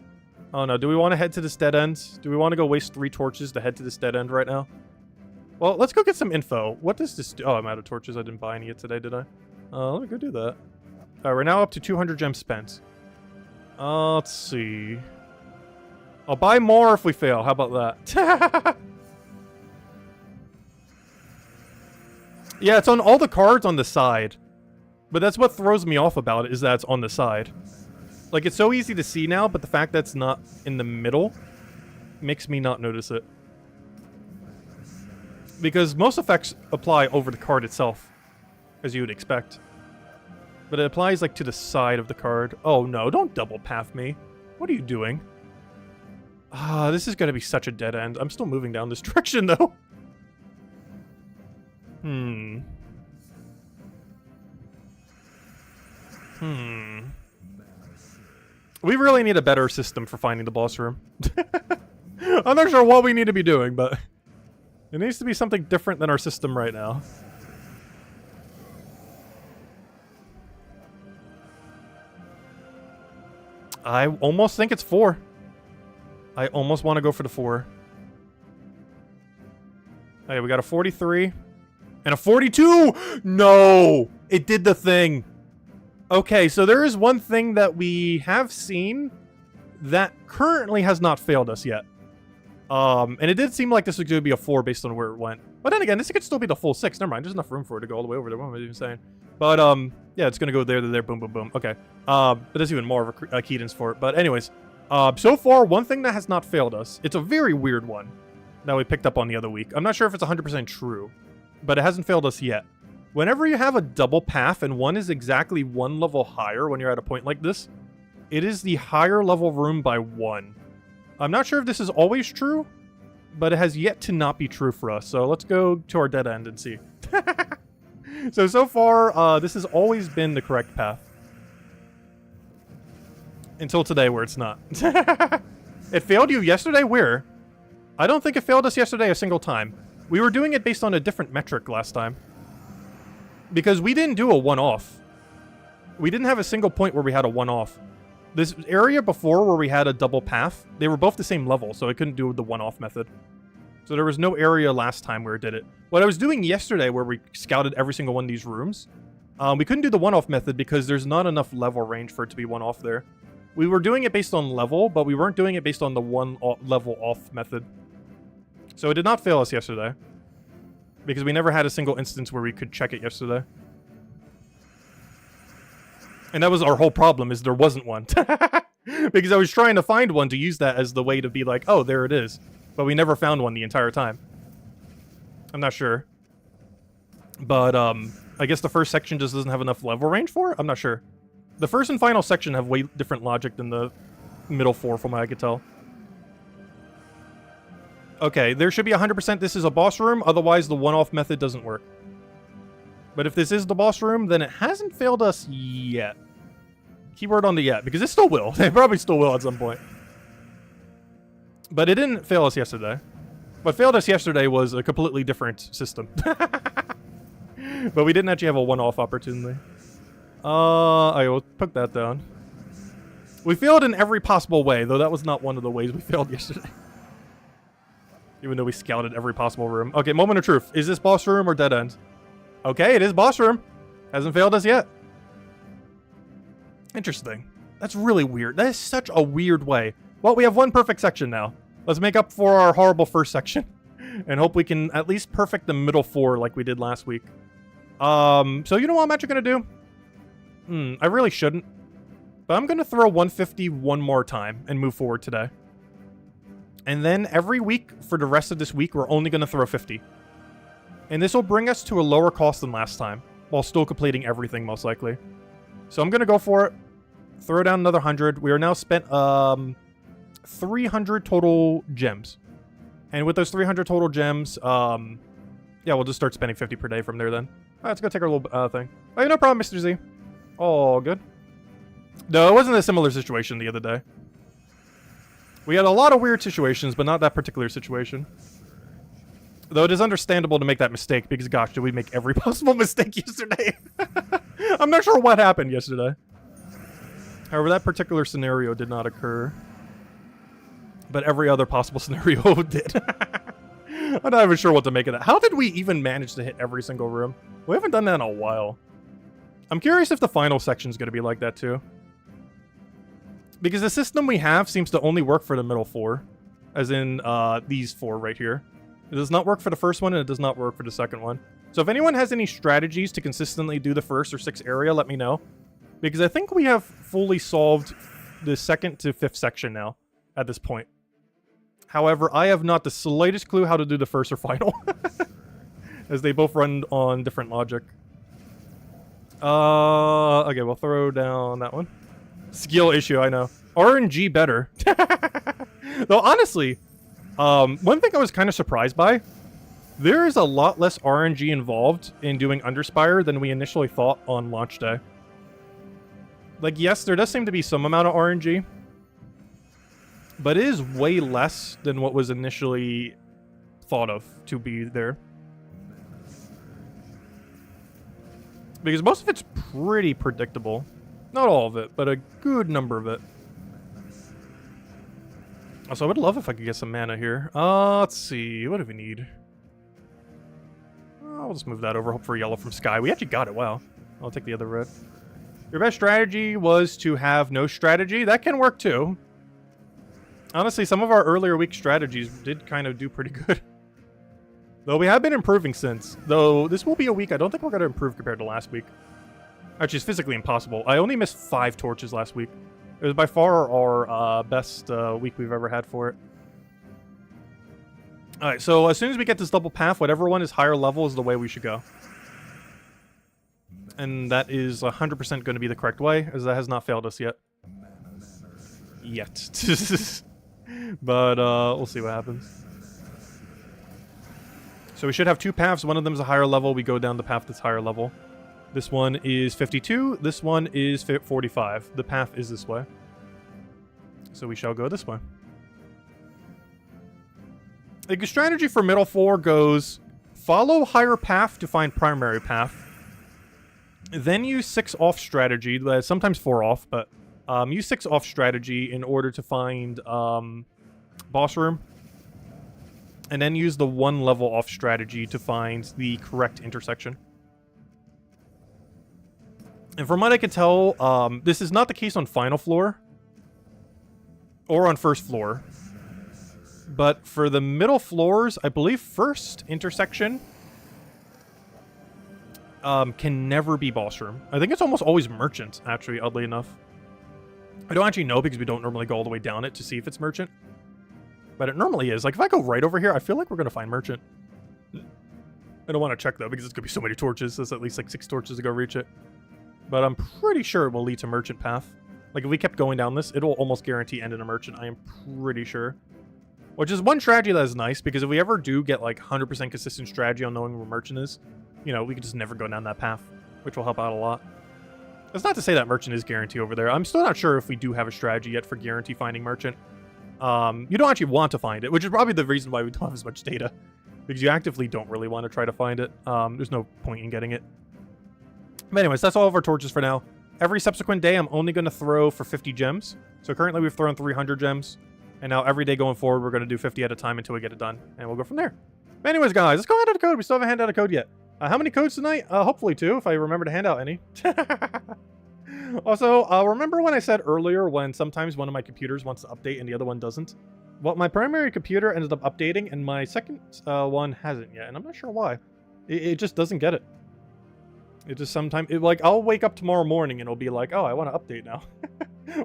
Oh no, do we want to head to this dead end? Do we want to go waste 3 torches to head to this dead end right now? Well, let's go get some info. What does this do? Oh, I'm out of torches. I didn't buy any yet today, did I? Let me go do that. Alright, we're now up to 200 gems spent. Let's see. I'll buy more if we fail. How about that? Yeah, it's on all the cards on the side. But that's what throws me off about it, is that it's on the side. Like, it's so easy to see now, but the fact that it's not in the middle makes me not notice it. Because most effects apply over the card itself, as you would expect. But it applies, like, to the side of the card. Oh, no, don't double path me. What are you doing? This is gonna be such a dead end. I'm still moving down this direction, though. We really need a better system for finding the boss room. I'm not sure what we need to be doing, but it needs to be something different than our system right now. I almost think it's 4. I almost want to go for the 4. Okay, we got a 43 and a 42. No, it did the thing. Okay, so there is one thing that we have seen that currently has not failed us yet. And it did seem like this was going to be a 4 based on where it went. But then again, this could still be the full 6. Never mind, there's enough room for it to go all the way over there. What am I even saying? But, yeah, it's going to go there, boom, boom, boom. Okay. But there's even more of a cadence for it. But anyways, so far, one thing that has not failed us, it's a very weird one that we picked up on the other week. I'm not sure if it's 100% true, but it hasn't failed us yet. Whenever you have a double path and one is exactly 1 level higher when you're at a point like this, it is the higher level room by 1. I'm not sure if this is always true, but it has yet to not be true for us. So let's go to our dead end and see. So far, this has always been the correct path. Until today, where it's not. It failed you yesterday? Where? I don't think it failed us yesterday a single time. We were doing it based on a different metric last time. Because we didn't do a one-off. We didn't have a single point where we had a one-off. This area before where we had a double path, they were both the same level, so I couldn't do the one-off method. So there was no area last time where it did it. What I was doing yesterday where we scouted every single one of these rooms, we couldn't do the one-off method because there's not enough level range for it to be one-off there. We were doing it based on level, but we weren't doing it based on the one level off method. So it did not fail us yesterday. Because we never had a single instance where we could check it yesterday. And that was our whole problem, is there wasn't one. Because I was trying to find one to use that as the way to be like, oh, there it is. But we never found one the entire time. I'm not sure. But, I guess the first section just doesn't have enough level range for it? I'm not sure. The first and final section have way different logic than the middle 4 from what I could tell. Okay, there should be 100% this is a boss room, otherwise the one-off method doesn't work. But if this is the boss room, then it hasn't failed us yet. Keyword on the yet, because it still will. It probably still will at some point. But it didn't fail us yesterday. What failed us yesterday was a completely different system. But we didn't actually have a one-off opportunity. I will put that down. We failed in every possible way, though that was not one of the ways we failed yesterday. Even though we scouted every possible room. Okay, moment of truth. Is this boss room or dead end? Okay, it is boss room. Hasn't failed us yet. Interesting. That's really weird. That is such a weird way. Well, we have one perfect section now. Let's make up for our horrible first section. And hope we can at least perfect the middle 4 like we did last week. So you know what I'm actually going to do? I really shouldn't. But I'm going to throw 150 one more time and move forward today. And then every week for the rest of this week, we're only going to throw 50. And this will bring us to a lower cost than last time, while still completing everything, most likely. So I'm going to go for it. Throw down another 100. We are now spent 300 total gems. And with those 300 total gems, yeah, we'll just start spending 50 per day from there then. All right, let's go take our little thing. Oh, no problem, Mr. Z. All good. No, it wasn't a similar situation the other day. We had a lot of weird situations, but not that particular situation. Though it is understandable to make that mistake, because gosh, did we make every possible mistake yesterday. I'm not sure what happened yesterday. However, that particular scenario did not occur. But every other possible scenario did. I'm not even sure what to make of that. How did we even manage to hit every single room? We haven't done that in a while. I'm curious if the final section is going to be like that too. Because the system we have seems to only work for the middle 4. As in, these 4 right here. It does not work for the first one, and it does not work for the second one. So if anyone has any strategies to consistently do the first or 6th area, let me know. Because I think we have fully solved the 2nd to 5th section now, at this point. However, I have not the slightest clue how to do the first or final. As they both run on different logic. Okay, we'll throw down that one. Skill issue, I know. RNG better. Though, honestly, one thing I was kind of surprised by, there is a lot less RNG involved in doing Underspire than we initially thought on launch day. Like, yes, there does seem to be some amount of RNG, But it is way less than what was initially thought of to be there. Because most of it's pretty predictable. Not all of it, but a good number of it. Also, I would love if I could get some mana here. Let's see. What do we need? I'll just move that over. Hope for yellow from Sky. We actually got it. Wow. I'll take the other red. Your best strategy was to have no strategy. That can work too. Honestly, some of our earlier week strategies did kind of do pretty good. Though we have been improving since. Though this will be a week I don't think we're going to improve compared to last week. Actually, it's physically impossible. I only missed 5 torches last week. It was by far our best week we've ever had for it. Alright, so as soon as we get this double path, whatever one is higher level is the way we should go. And that is 100% going to be the correct way, as that has not failed us yet. But we'll see what happens. So we should have 2 paths. One of them is a higher level. We go down the path that's higher level. This one is 52. This one is 45. The path is this way. So we shall go this way. The strategy for middle 4 goes follow higher path to find primary path. Then use 6 off strategy, sometimes 4 off, but use 6 off strategy in order to find boss room. And then use the 1 level off strategy to find the correct intersection. And from what I can tell, this is not the case on final floor. Or on first floor. But for the middle floors, I believe first intersection can never be boss room. I think it's almost always merchant, actually, oddly enough. I don't actually know because we don't normally go all the way down it to see if it's merchant. But it normally is. Like, if I go right over here, I feel like we're going to find merchant. I don't want to check, though, because it's going to be so many torches. There's at least, like, 6 torches to go reach it. But I'm pretty sure it will lead to merchant path. Like, if we kept going down this, it'll almost guarantee end in a merchant. I am pretty sure. Which is one strategy that is nice, because if we ever do get, like, 100% consistent strategy on knowing where merchant is, you know, we could just never go down that path, which will help out a lot. That's not to say that merchant is guarantee over there. I'm still not sure if we do have a strategy yet for guarantee finding merchant. You don't actually want to find it, which is probably the reason why we don't have as much data. Because you actively don't really want to try to find it. There's no point in getting it. But anyways, that's all of our torches for now. Every subsequent day, I'm only going to throw for 50 gems. So currently we've thrown 300 gems. And now every day going forward, we're going to do 50 at a time until we get it done. And we'll go from there. But anyways, guys, let's go hand out a code. We still haven't handed out a code yet. How many codes tonight? Hopefully 2, if I remember to hand out any. Also, remember when I said earlier when sometimes one of my computers wants to update and the other one doesn't? Well, my primary computer ended up updating and my second one hasn't yet. And I'm not sure why. It just doesn't get it. It just sometimes, like, I'll wake up tomorrow morning and it'll be like, oh, I want to update now.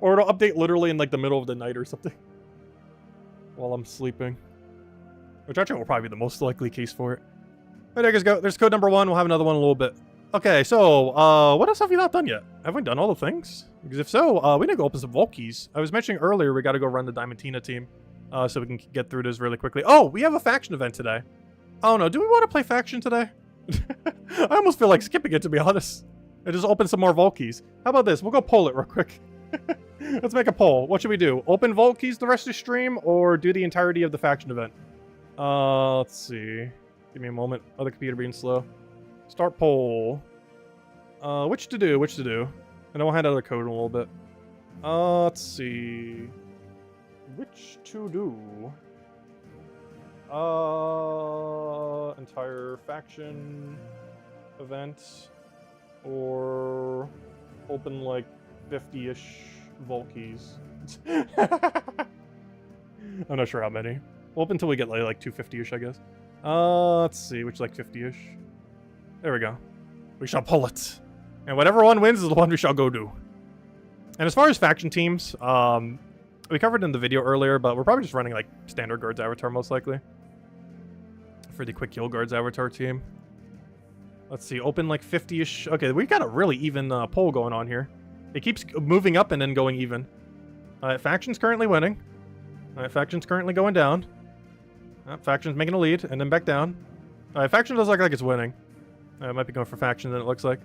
Or it'll update literally in, like, the middle of the night or something. While I'm sleeping. Which actually will probably be the most likely case for it. But there you guys go. There's code number 1. We'll have another one in a little bit. Okay, so, what else have we not done yet? Have we done all the things? Because if so, we need to go open some vault keys. I was mentioning earlier we got to go run the Diamantina team. So we can get through this really quickly. Oh, we have a faction event today. Oh no, do we want to play faction today? I almost feel like skipping it, to be honest. And just open some more vault keys. How about this? We'll go poll it real quick. Let's make a poll. What should we do? Open vault keys the rest of the stream, or do the entirety of the faction event? Let's see. Give me a moment. Other computer being slow. Start poll. Which to do? Which to do? And then we'll hand out a code in a little bit. Let's see. Which to do? Entire faction event, or open like 50-ish vault keys. I'm not sure how many. We'll open until we get like 250-ish, I guess. Let's see, which like 50-ish. There we go. We shall pull it. And whatever one wins is the one we shall go do. And as far as faction teams, we covered in the video earlier, but we're probably just running like standard guards avatar most likely. For the quick kill guards avatar team. Let's see, open like 50-ish. Okay, we got a really even poll going on here. It keeps moving up and then going even. Faction's currently winning. Faction's currently going down. Faction's making a lead and then back down. Faction does look like it's winning. It might be going for faction than it looks like.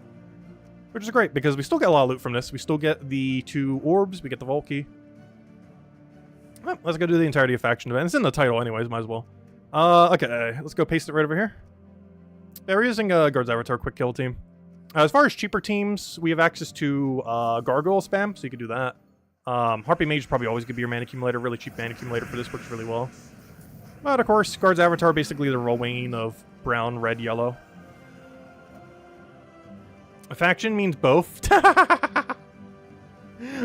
Which is great, because we still get a lot of loot from this. We still get the 2 orbs, we get the vault key. Well, let's go do the entirety of faction event. It's in the title anyways, might as well. Okay, let's go paste it right over here. Yeah, we're using Guard's Avatar quick kill team. As far as cheaper teams, we have access to Gargoyle spam, so you can do that. Harpy Mage is probably always going to be your mana accumulator. Really cheap mana accumulator for this, works really well. But of course, Guard's Avatar, basically the Rowain of brown, red, yellow. A faction means both.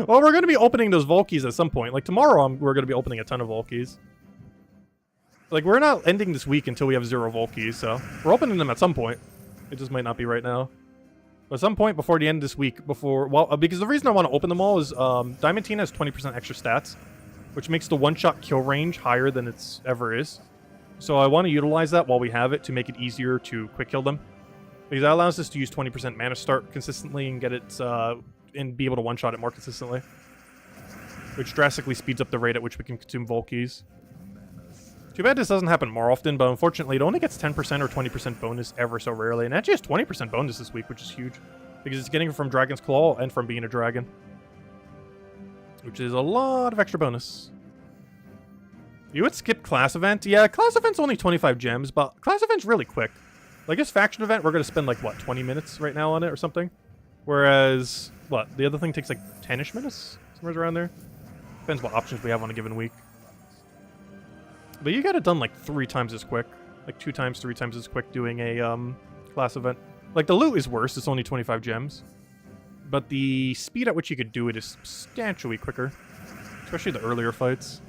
Well, we're going to be opening those Volkies at some point. Like tomorrow, we're going to be opening a ton of Volkies. Like, we're not ending this week until we have 0 Volkies, so we're opening them at some point. It just might not be right now. But at some point before the end of this week, because the reason I want to open them all is Diamantine has 20% extra stats, which makes the one-shot kill range higher than it's ever is. So I want to utilize that while we have it to make it easier to quick kill them. Because that allows us to use 20% mana start consistently and get it, and be able to one-shot it more consistently. Which drastically speeds up the rate at which we can consume Volkies. Too bad this doesn't happen more often, but unfortunately it only gets 10% or 20% bonus ever so rarely. And it actually has 20% bonus this week, which is huge. Because it's getting it from Dragon's Claw and from being a dragon. Which is a lot of extra bonus. You would skip class event? Yeah, class event's only 25 gems, but class event's really quick. Like this faction event, we're going to spend like, what, 20 minutes right now on it or something? Whereas, what, the other thing takes like 10-ish minutes? Somewhere around there? Depends what options we have on a given week. But you got it done like 3 times as quick. Like 2 times, 3 times as quick doing a class event. Like the loot is worse, it's only 25 gems. But the speed at which you could do it is substantially quicker. Especially the earlier fights.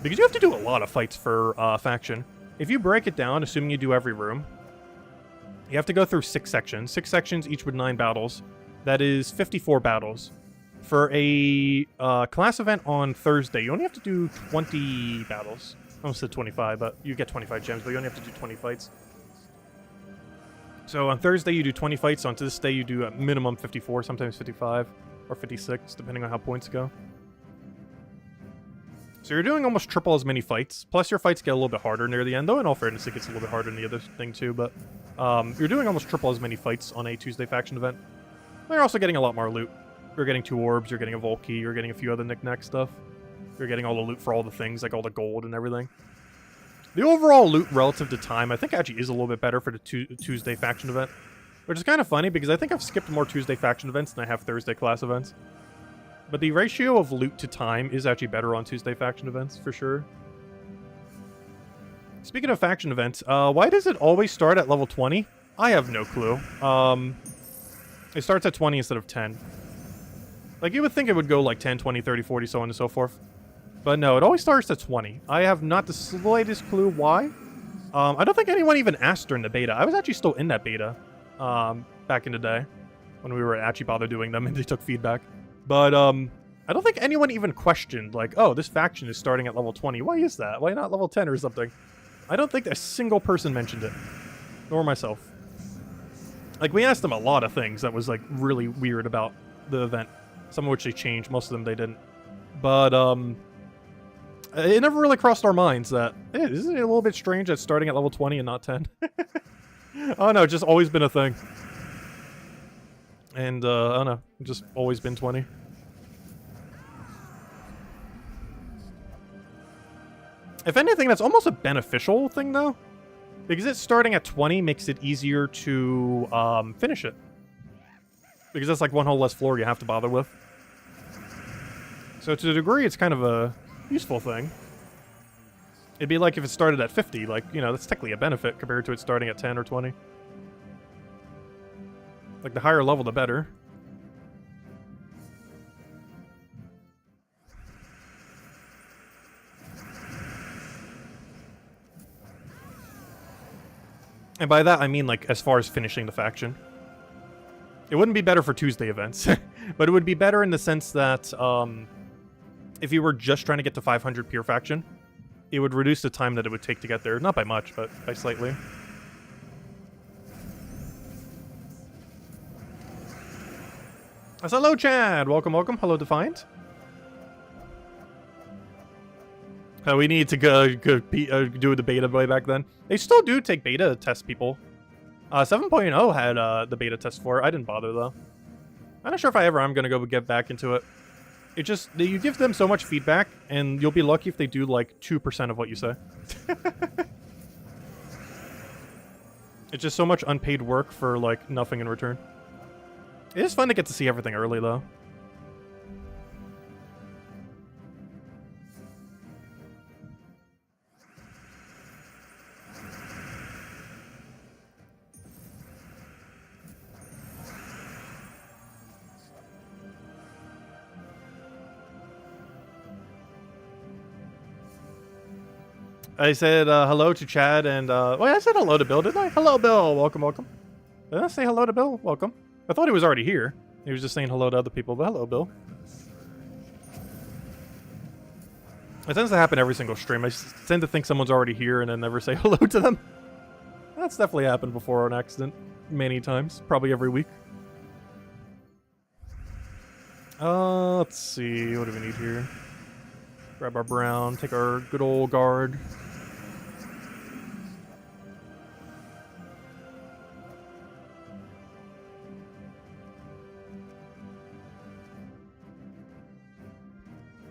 Because you have to do a lot of fights for faction. If you break it down, assuming you do every room, you have to go through 6 sections. 6 sections, each with 9 battles. That is 54 battles. For a class event on Thursday, you only have to do 20 battles. I almost said 25, but you get 25 gems, but you only have to do 20 fights. So on Thursday, you do 20 fights. On this day, you do a minimum 54, sometimes 55, or 56, depending on how points go. So you're doing almost triple as many fights. Plus, your fights get a little bit harder near the end, though in all fairness, it gets a little bit harder in the other thing, too. But you're doing almost triple as many fights on a Tuesday faction event. But you're also getting a lot more loot. You're getting 2 orbs, you're getting a Volkey, you're getting a few other knick-knack stuff. You're getting all the loot for all the things, like all the gold and everything. The overall loot relative to time, I think actually is a little bit better for the Tuesday faction event. Which is kind of funny, because I think I've skipped more Tuesday faction events than I have Thursday class events. But the ratio of loot to time is actually better on Tuesday faction events, for sure. Speaking of faction events, why does it always start at level 20? I have no clue. It starts at 20 instead of 10. Like, you would think it would go like 10, 20, 30, 40, so on and so forth. But no, it always starts at 20. I have not the slightest clue why. I don't think anyone even asked during the beta. I was actually still in that beta back in the day when we were actually bothered doing them and they took feedback. But I don't think anyone even questioned, like, oh, this faction is starting at level 20. Why is that? Why not level 10 or something? I don't think a single person mentioned it. Nor myself. Like, we asked them a lot of things that was, like, really weird about the event. Some of which they changed, most of them they didn't. But, it never really crossed our minds that, hey, isn't it a little bit strange that starting at level 20 and not 10? Oh no, it's just always been a thing. And, I don't know, just always been 20. If anything, that's almost a beneficial thing, though. Because it starting at 20 makes it easier to, finish it. Because that's like 1 whole less floor you have to bother with. So to a degree, it's kind of a useful thing. It'd be like if it started at 50, like, you know, that's technically a benefit compared to it starting at 10 or 20. Like, the higher level, the better. And by that, I mean, like, as far as finishing the faction. It wouldn't be better for Tuesday events, but it would be better in the sense that, if you were just trying to get to 500 pure faction, it would reduce the time that it would take to get there. Not by much, but by slightly. Hello, Chad! Welcome, welcome. Hello, Defiant. We need to go do the beta way back then. They still do take beta test people. 7.0 had the beta test for it. I didn't bother, though. I'm not sure if I ever am going to go get back into it. It just, you give them so much feedback, and you'll be lucky if they do like 2% of what you say. It's just so much unpaid work for like nothing in return. It is fun to get to see everything early though. I said hello to Chad and, wait, I said hello to Bill, didn't I? Hello, Bill. Welcome, welcome. Did I say hello to Bill? Welcome. I thought he was already here. He was just saying hello to other people, but hello, Bill. It tends to happen every single stream. I tend to think someone's already here and then never say hello to them. That's definitely happened before on accident. Many times. Probably every week. Let's see. What do we need here? Grab our brown. Take our good old guard.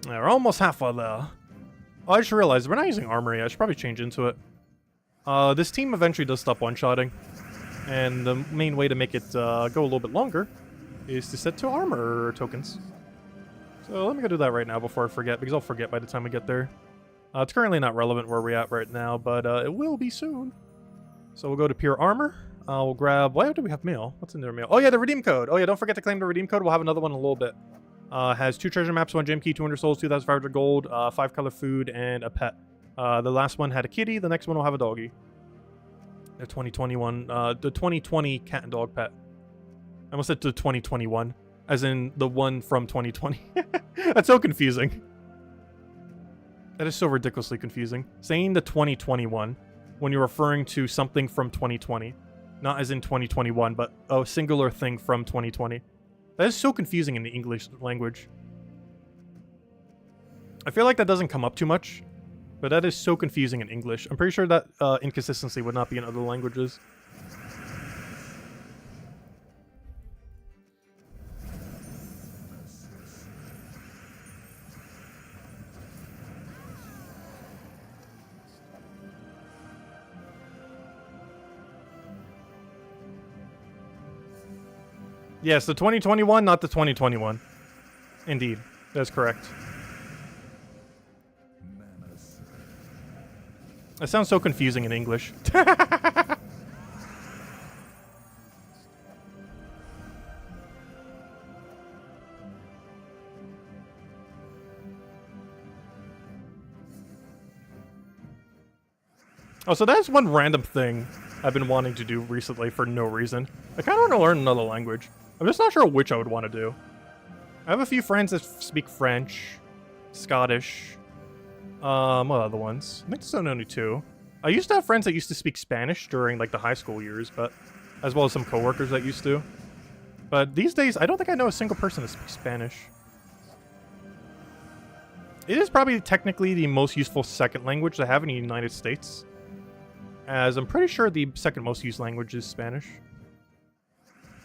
Yeah, we're almost halfway there. Oh, I just realized we're not using armory. I should probably change into it. This team eventually does stop one-shotting. And the main way to make it go a little bit longer is to set to armor tokens. So let me go do that right now before I forget, because I'll forget by the time we get there. It's currently not relevant where we're at right now, but it will be soon. So we'll go to pure armor. We'll grab... Why do we have mail? What's in their mail? Oh yeah, the redeem code. Oh yeah, don't forget to claim the redeem code. We'll have another one in a little bit. Has 2 treasure maps, 1 gem key, 200 souls, 2,500 gold, 5 color food, and a pet. The last one had a kitty. The next one will have a doggy. The 2021, the 2020 cat and dog pet. I almost said the 2021, as in the one from 2020. That's so confusing. That is so ridiculously confusing. Saying the 2021 when you're referring to something from 2020, not as in 2021, but a singular thing from 2020. That is so confusing in the English language. I feel like that doesn't come up too much, but that is so confusing in English. I'm pretty sure that inconsistency would not be in other languages. Yes, the 2021, not the 2021. Indeed, that's correct. That sounds so confusing in English. Oh, so that's one random thing I've been wanting to do recently for no reason. I kind of want to learn another language. I'm just not sure which I would want to do. I have a few friends that speak French, Scottish, what other ones? I think there's only 2. I used to have friends that used to speak Spanish during like the high school years, but as well as some coworkers that used to. But these days, I don't think I know a single person that speaks Spanish. It is probably technically the most useful second language to have in the United States, as I'm pretty sure the second most used language is Spanish.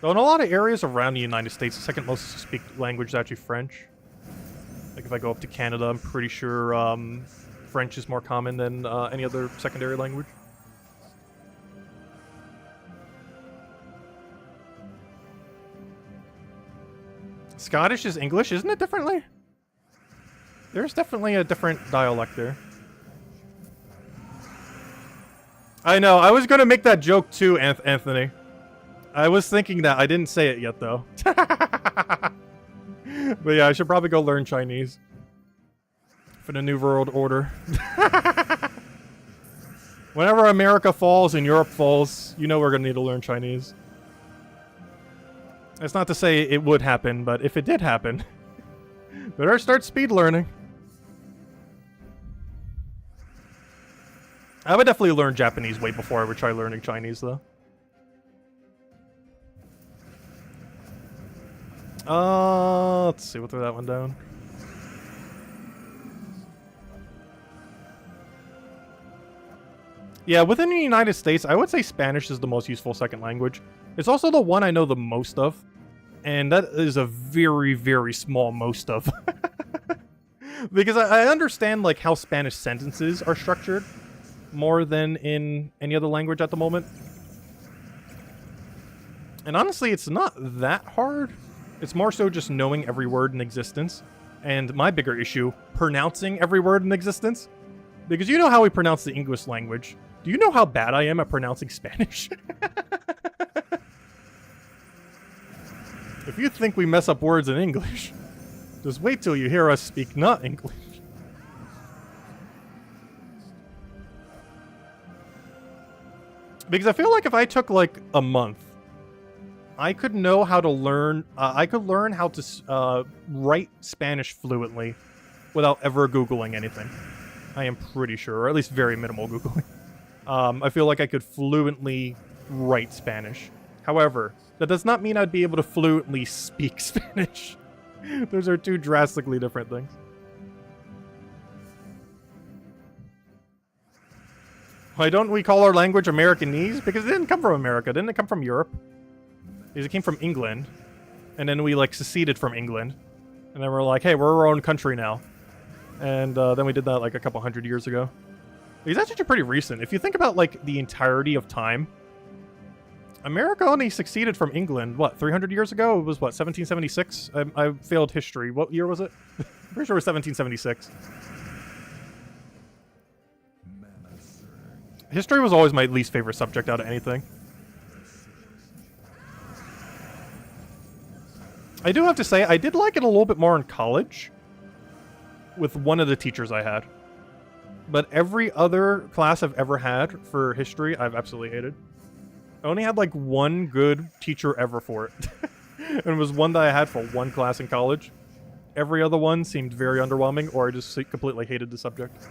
Though in a lot of areas around the United States, the second most speak language is actually French. Like if I go up to Canada, I'm pretty sure French is more common than any other secondary language. Scottish is English, isn't it differently? There's definitely a different dialect there. I know, I was gonna make that joke too, Anthony. I was thinking that. I didn't say it yet, though. But yeah, I should probably go learn Chinese. For the New World Order. Whenever America falls and Europe falls, you know we're gonna need to learn Chinese. That's not to say it would happen, but if it did happen, better start speed learning. I would definitely learn Japanese way before I would try learning Chinese, though. Let's see, we'll throw that one down. Yeah, within the United States, I would say Spanish is the most useful second language. It's also the one I know the most of. And that is a very, very small most of. Because I understand like how Spanish sentences are structured more than in any other language at the moment. And honestly, it's not that hard. It's more so just knowing every word in existence. And my bigger issue, pronouncing every word in existence. Because you know how we pronounce the English language. Do you know how bad I am at pronouncing Spanish? If you think we mess up words in English, just wait till you hear us speak not English. Because I feel like if I took like a month, I could know how to learn, I could learn how to write Spanish fluently without ever Googling anything. I am pretty sure, or at least very minimal Googling. I feel like I could fluently write Spanish. However, that does not mean I'd be able to fluently speak Spanish. Those are two drastically different things. Why don't we call our language Americanese? Because it didn't come from America. Didn't it come from Europe? Because it came from England. And then we, like, seceded from England. And then we're like, hey, we're our own country now. And then we did that, like, a couple hundred years ago. Because that's actually pretty recent. If you think about, like, the entirety of time, America only succeeded from England, what, 300 years ago? It was, what, 1776? I failed history. What year was it? Pretty sure it was 1776. History was always my least favorite subject out of anything. I do have to say, I did like it a little bit more in college with one of the teachers I had. But every other class I've ever had for history, I've absolutely hated. I only had like one good teacher ever for it. And it was one that I had for one class in college. Every other one seemed very underwhelming, or I just completely hated the subject.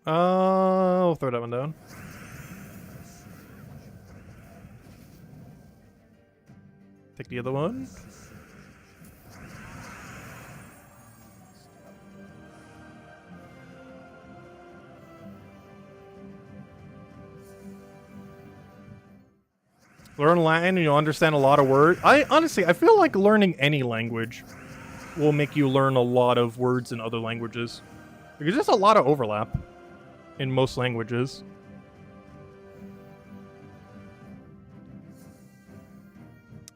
I'll throw that one down. Take the other one. Learn Latin and you'll understand a lot of words. Honestly, I feel like learning any language will make you learn a lot of words in other languages. Because there's a lot of overlap in most languages.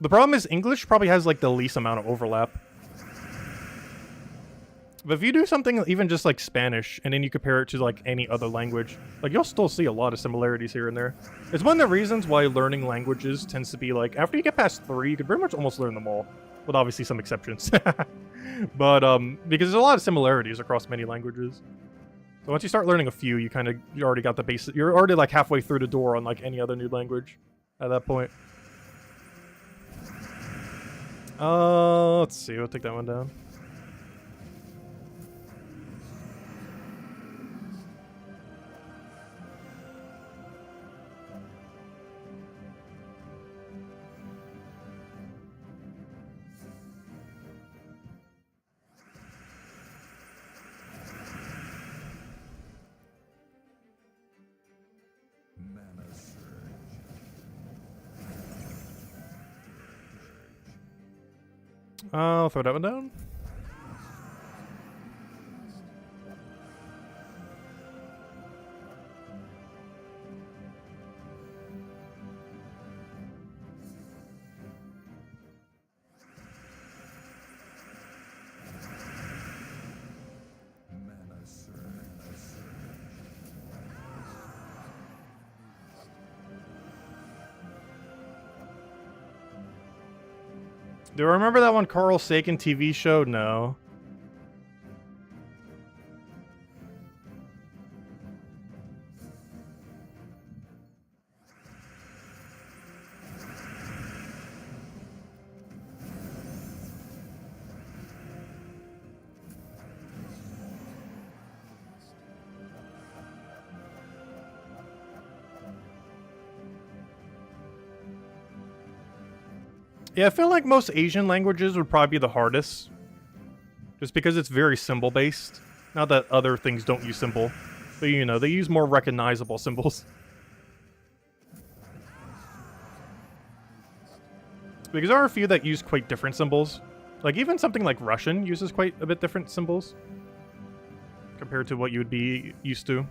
The problem is English probably has like the least amount of overlap. But if you do something even just like Spanish, and then you compare it to like any other language, like you'll still see a lot of similarities here and there. It's one of the reasons why learning languages tends to be like, after you get past 3, you can pretty much almost learn them all. With obviously some exceptions. But, because there's a lot of similarities across many languages. So once you start learning a few, you already got the basic, you're already like halfway through the door on like any other new language at that point. Let's see, we'll take that one down. I'll throw that one down. Do I remember that one Carl Sagan TV show? No. Yeah, I feel like most Asian languages would probably be the hardest. Just because it's very symbol-based. Not that other things don't use symbol. But, you know, they use more recognizable symbols. Because there are a few that use quite different symbols. Like, even something like Russian uses quite a bit different symbols. Compared to what you would be used to.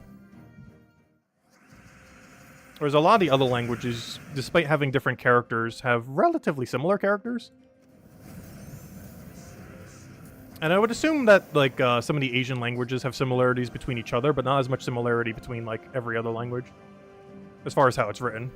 Whereas a lot of the other languages, despite having different characters, have relatively similar characters. And I would assume that, like, some of the Asian languages have similarities between each other, but not as much similarity between, like, every other language. As far as how it's written.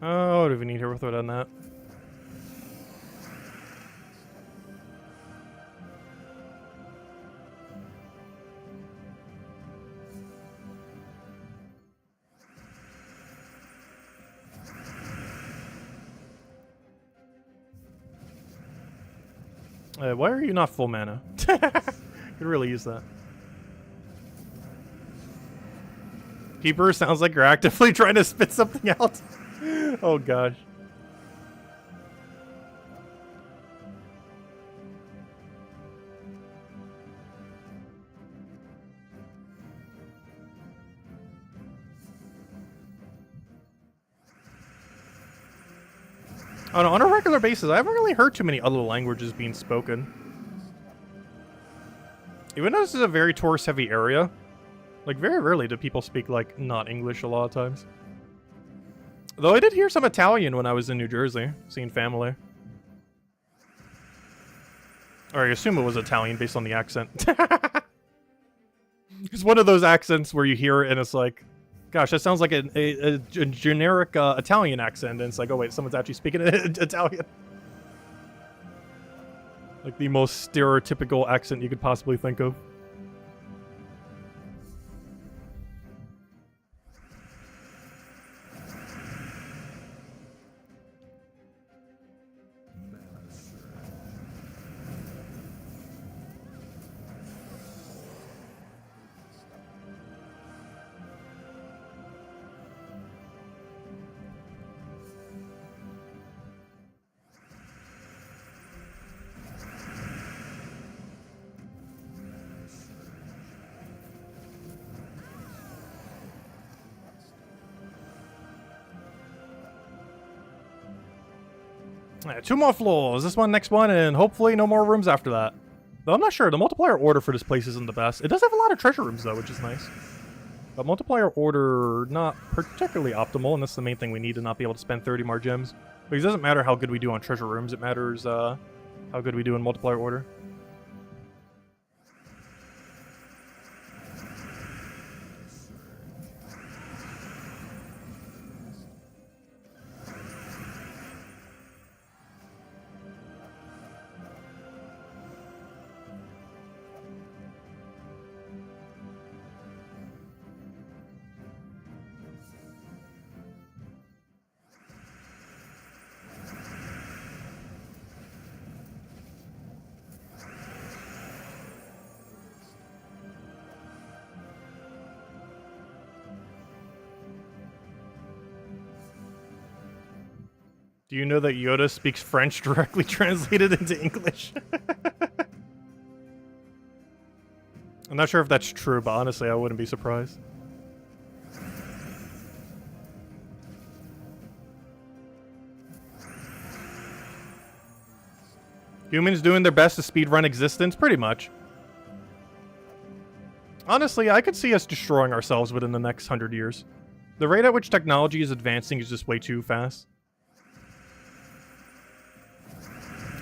Oh, what do we need here? Without on that? Why are you not full mana? Could really use that. Keeper sounds like you're actively trying to spit something out. Oh gosh. On a regular basis, I haven't really heard too many other languages being spoken. Even though this is a very tourist-heavy area, like, very rarely do people speak, like, not English a lot of times. Though I did hear some Italian when I was in New Jersey, seeing family. Or I assume it was Italian based on the accent. It's one of those accents where you hear it and it's like, gosh, that sounds like a generic Italian accent. And it's like, oh wait, someone's actually speaking Italian. Like the most stereotypical accent you could possibly think of. Yeah, 2 more floors. This one, next one, and hopefully no more rooms after that. Though I'm not sure. The multiplier order for this place isn't the best. It does have a lot of treasure rooms, though, which is nice. But multiplier order, not particularly optimal, and that's the main thing we need to not be able to spend 30 more gems. Because it doesn't matter how good we do on treasure rooms. It matters how good we do in multiplier order. Do you know that Yoda speaks French directly translated into English? I'm not sure if that's true, but honestly, I wouldn't be surprised. Humans doing their best to speedrun existence? Pretty much. Honestly, I could see us destroying ourselves within the next 100 years. The rate at which technology is advancing is just way too fast.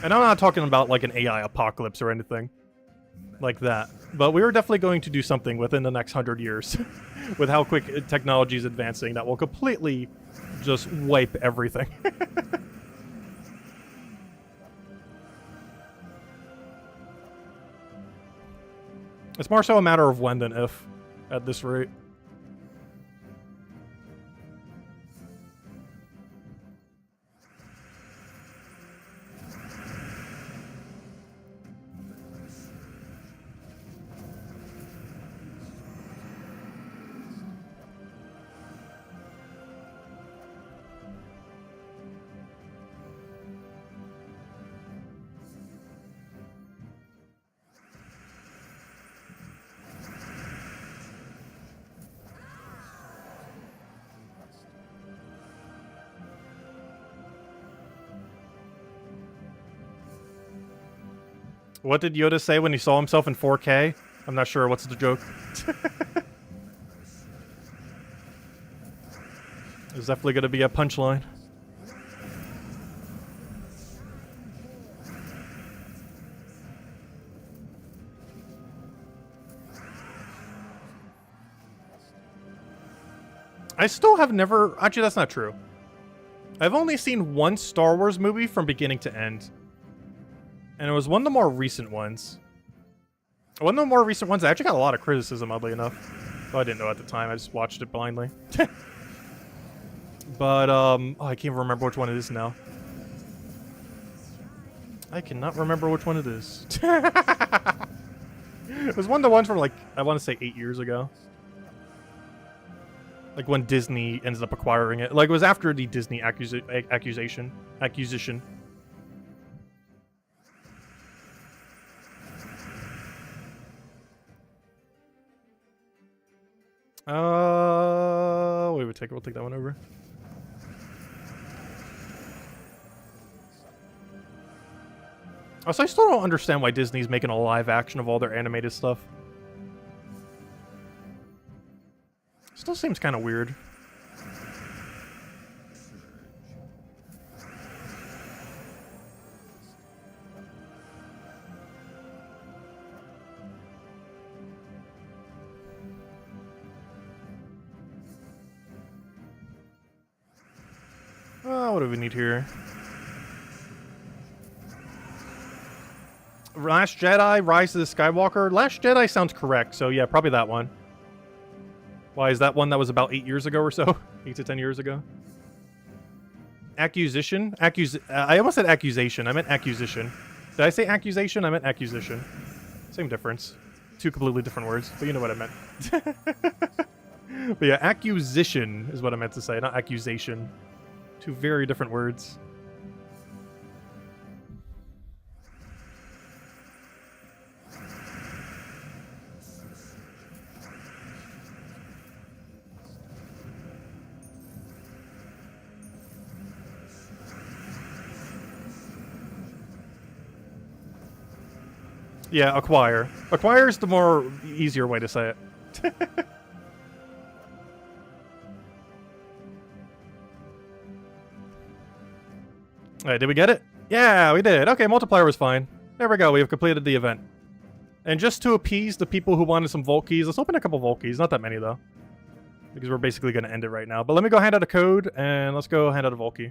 And I'm not talking about like an AI apocalypse or anything like that. But we are definitely going to do something within the next 100 years with how quick technology is advancing that will completely just wipe everything. It's more so a matter of when than if, at this rate. What did Yoda say when he saw himself in 4K? I'm not sure. What's the joke? There's definitely going to be a punchline. I still have never... Actually, that's not true. I've only seen one Star Wars movie from beginning to end. And it was one of the more recent ones. One of the more recent ones, I actually got a lot of criticism, oddly enough. Though I didn't know at the time, I just watched it blindly. But, oh, I can't remember which one it is now. I cannot remember which one it is. It was one of the ones from, like, I want to say 8 years ago. Like, when Disney ended up acquiring it. Like, it was after the Disney acquisition. Wait, we'll take that one over. Also, I still don't understand why Disney's making a live action of all their animated stuff. Still seems kind of weird. What do we need here? Last Jedi, Rise of the Skywalker. Last Jedi sounds correct, so yeah, probably that one. Why, is that one that was about 8 years ago or so? 8 to 10 years ago? Accusation? I almost said accusation. I meant accusation. Did I say accusation? I meant accusation. Same difference. Two completely different words, but you know what I meant. But yeah, accusation is what I meant to say, not accusation. Two very different words. Yeah, acquire. Acquire is the more easier way to say it. Alright, did we get it? Yeah, we did. Okay, multiplier was fine. There we go, we have completed the event. And just to appease the people who wanted some vault keys, let's open a couple vault keys. Not that many, though. Because we're basically going to end it right now. But let me go hand out a code, and let's go hand out a vault key.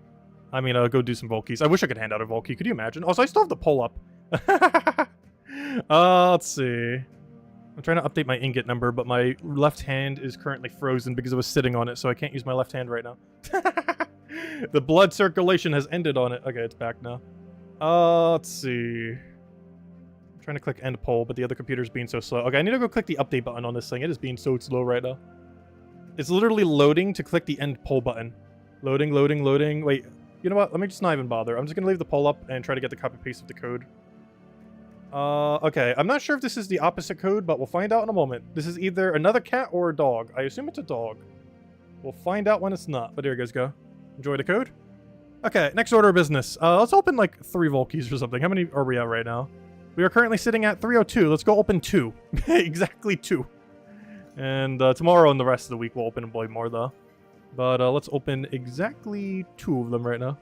I mean, go do some vault keys. I wish I could hand out a vault key. Could you imagine? Also, I still have the pull up. Let's see. I'm trying to update my ingot number, but my left hand is currently frozen because I was sitting on it, so I can't use my left hand right now. The blood circulation has ended on it. Okay, it's back now. Let's see. I'm trying to click end poll, but the other computer's being so slow. Okay, I need to go click the update button on this thing. It is being so slow right now. It's literally loading to click the end poll button. Loading, loading, loading. Wait, you know what? Let me just not even bother. I'm just gonna leave the poll up and try to get the copy paste of the code. Okay. I'm not sure if this is the opposite code, but we'll find out in a moment. This is either another cat or a dog. I assume it's a dog. We'll find out when it's not. But there you guys go. Enjoy the code. Okay, next order of business. Let's open like 3 vault keys or something. How many are we at right now? We are currently sitting at 302. Let's go open 2. Exactly 2. And tomorrow and the rest of the week we'll open a more though. But let's open exactly 2 of them right now.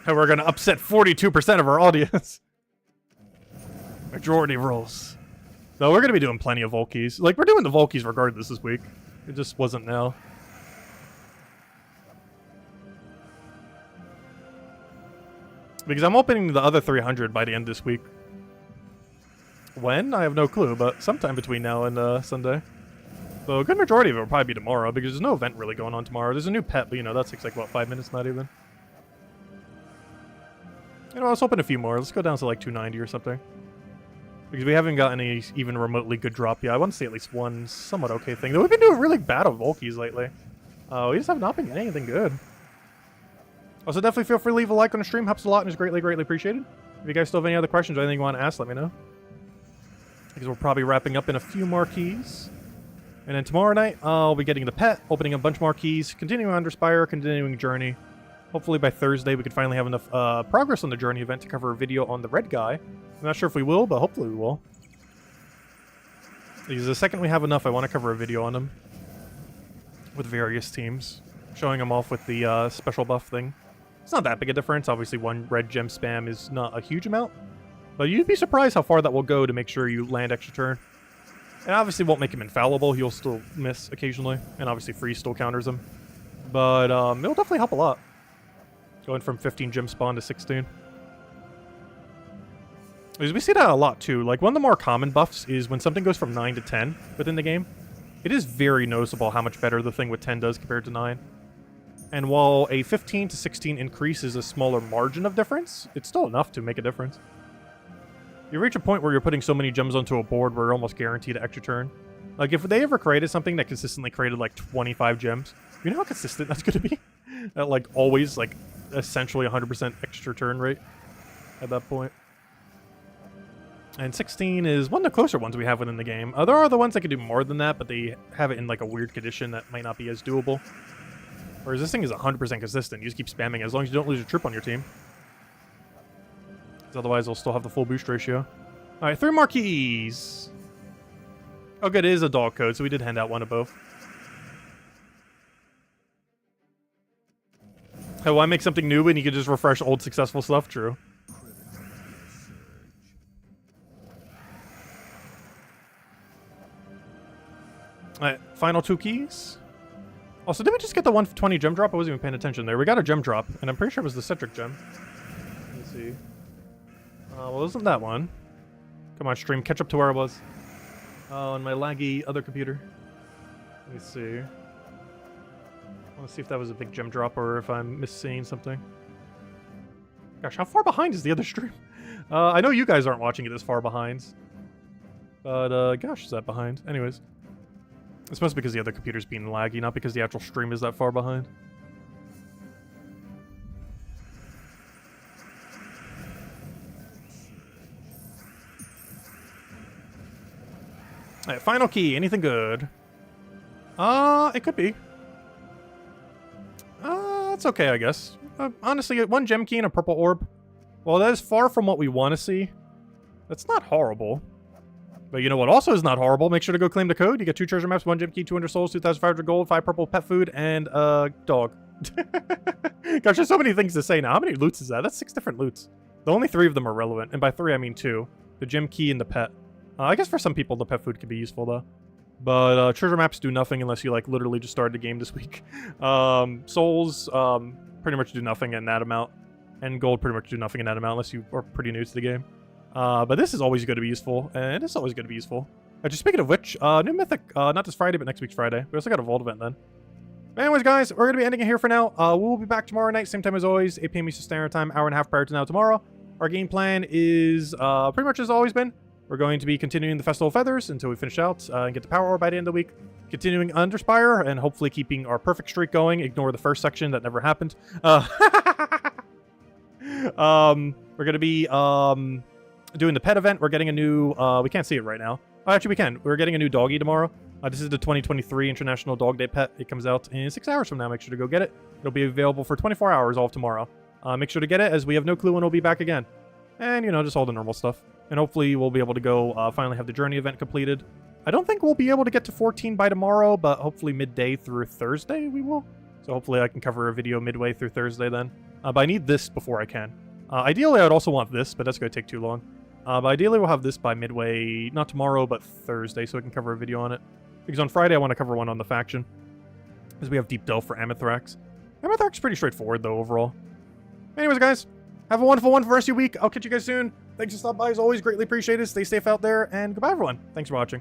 And we're gonna upset 42% of our audience. Majority rules. No, we're gonna be doing plenty of Volkies. Like, we're doing the Volkies regardless this week. It just wasn't now. Because I'm opening the other 300 by the end of this week. When? I have no clue, but sometime between now and Sunday. So a good majority of it will probably be tomorrow, because there's no event really going on tomorrow. There's a new pet, but you know, that takes like, what, 5 minutes, not even? You know, let's open a few more. Let's go down to like 290 or something. Because we haven't got any even remotely good drop yet. I want to see at least one somewhat okay thing. Though we've been doing really bad on Volkies lately. We just have not been getting anything good. Also, definitely feel free to leave a like on the stream. Helps a lot and is greatly, greatly appreciated. If you guys still have any other questions or anything you want to ask, let me know. Because we're probably wrapping up in a few more keys. And then tomorrow night, I'll be getting the pet, opening a bunch more keys, continuing Underspire, continuing Journey. Hopefully by Thursday we could finally have enough progress on the Journey event to cover a video on the red guy. I'm not sure if we will, but hopefully we will. Because the second we have enough, I want to cover a video on him. With various teams. Showing them off with the special buff thing. It's not that big a difference. Obviously, one red gem spam is not a huge amount. But you'd be surprised how far that will go to make sure you land extra turn. And obviously won't make him infallible. He'll still miss occasionally. And obviously freeze still counters him. But it'll definitely help a lot. Going from 15 gem spawn to 16. Because we see that a lot too. Like, one of the more common buffs is when something goes from 9 to 10 within the game. It is very noticeable how much better the thing with 10 does compared to 9. And while a 15 to 16 increase is a smaller margin of difference, it's still enough to make a difference. You reach a point where you're putting so many gems onto a board where you're almost guaranteed an extra turn. Like, if they ever created something that consistently created, like, 25 gems, you know how consistent that's going to be? At, like, always, like, essentially 100% extra turn rate at that point. And 16 is one of the closer ones we have within the game. There are the ones that can do more than that, but they have it in, like, a weird condition that might not be as doable. Whereas this thing is 100% consistent. You just keep spamming as long as you don't lose a troop on your team. Otherwise, they'll still have the full boost ratio. Alright, 3 more keys. Oh, good, it is a dog code, so we did hand out one of both. Hey, why make something new when you could just refresh old successful stuff? True. Alright, final 2 keys. Also, did we just get the 120 gem drop? I wasn't even paying attention there. We got a gem drop, and I'm pretty sure it was the Citric gem. Let's see. Well, isn't that one? Come on, stream, catch up to where I was. Oh, on my laggy other computer. Let me see. I want to see if that was a big gem drop or if I'm misseeing something. Gosh, how far behind is the other stream? I know you guys aren't watching it this far behind. But, gosh, is that behind? Anyways. It's mostly because the other computer's being laggy, not because the actual stream is that far behind. Alright, final key. Anything good? It could be. It's okay, I guess. Honestly, 1 gem key and a purple orb. Well, that is far from what we want to see. That's not horrible. But you know what also is not horrible? Make sure to go claim the code. You get 2 treasure maps, 1 gem key, 200 souls, 2,500 gold, 5 purple pet food, and dog. Gosh, there's so many things to say now. How many loots is that? That's 6 different loots. The only 3 of them are relevant. And by 3, I mean 2. The gem key and the pet. I guess for some people, the pet food could be useful, though. But treasure maps do nothing unless you, like, literally just started the game this week. Souls pretty much do nothing in that amount. And gold pretty much do nothing in that amount unless you are pretty new to the game. But this is always going to be useful, and it's always going to be useful. Just speaking of which, new Mythic, not this Friday, but next week's Friday. We also got a Vault event then. But anyways, guys, we're going to be ending it here for now. We will be back tomorrow night, same time as always, 8 p.m. Eastern Standard Time, hour and a half prior to now tomorrow. Our game plan is pretty much as always been. We're going to be continuing the Festival of Feathers until we finish out and get the Power Orb by the end of the week. Continuing Underspire and hopefully keeping our perfect streak going. Ignore the first section, that never happened. We're going to be doing the pet event. We're getting a new... we can't see it right now. Oh, actually, we can. We're getting a new doggy tomorrow. This is the 2023 International Dog Day pet. It comes out in 6 hours from now. Make sure to go get it. It'll be available for 24 hours all of tomorrow. Make sure to get it, as we have no clue when we'll be back again. And, you know, just all the normal stuff. And hopefully we'll be able to go finally have the Journey event completed. I don't think we'll be able to get to 14 by tomorrow, but hopefully midday through Thursday we will. So hopefully I can cover a video midway through Thursday then. But I need this before I can. Ideally, I would also want this, but that's going to take too long. But ideally, we'll have this by midway, not tomorrow, but Thursday, so we can cover a video on it. Because on Friday, I want to cover one on the faction. Because we have Deep Delve for Amethyrax. Amethyrax is pretty straightforward, though, overall. Anyways, guys, Have a wonderful one for the rest of your week. I'll catch you guys soon. Thanks for stopping by. As always, greatly appreciated. Stay safe out there, and goodbye, everyone. Thanks for watching.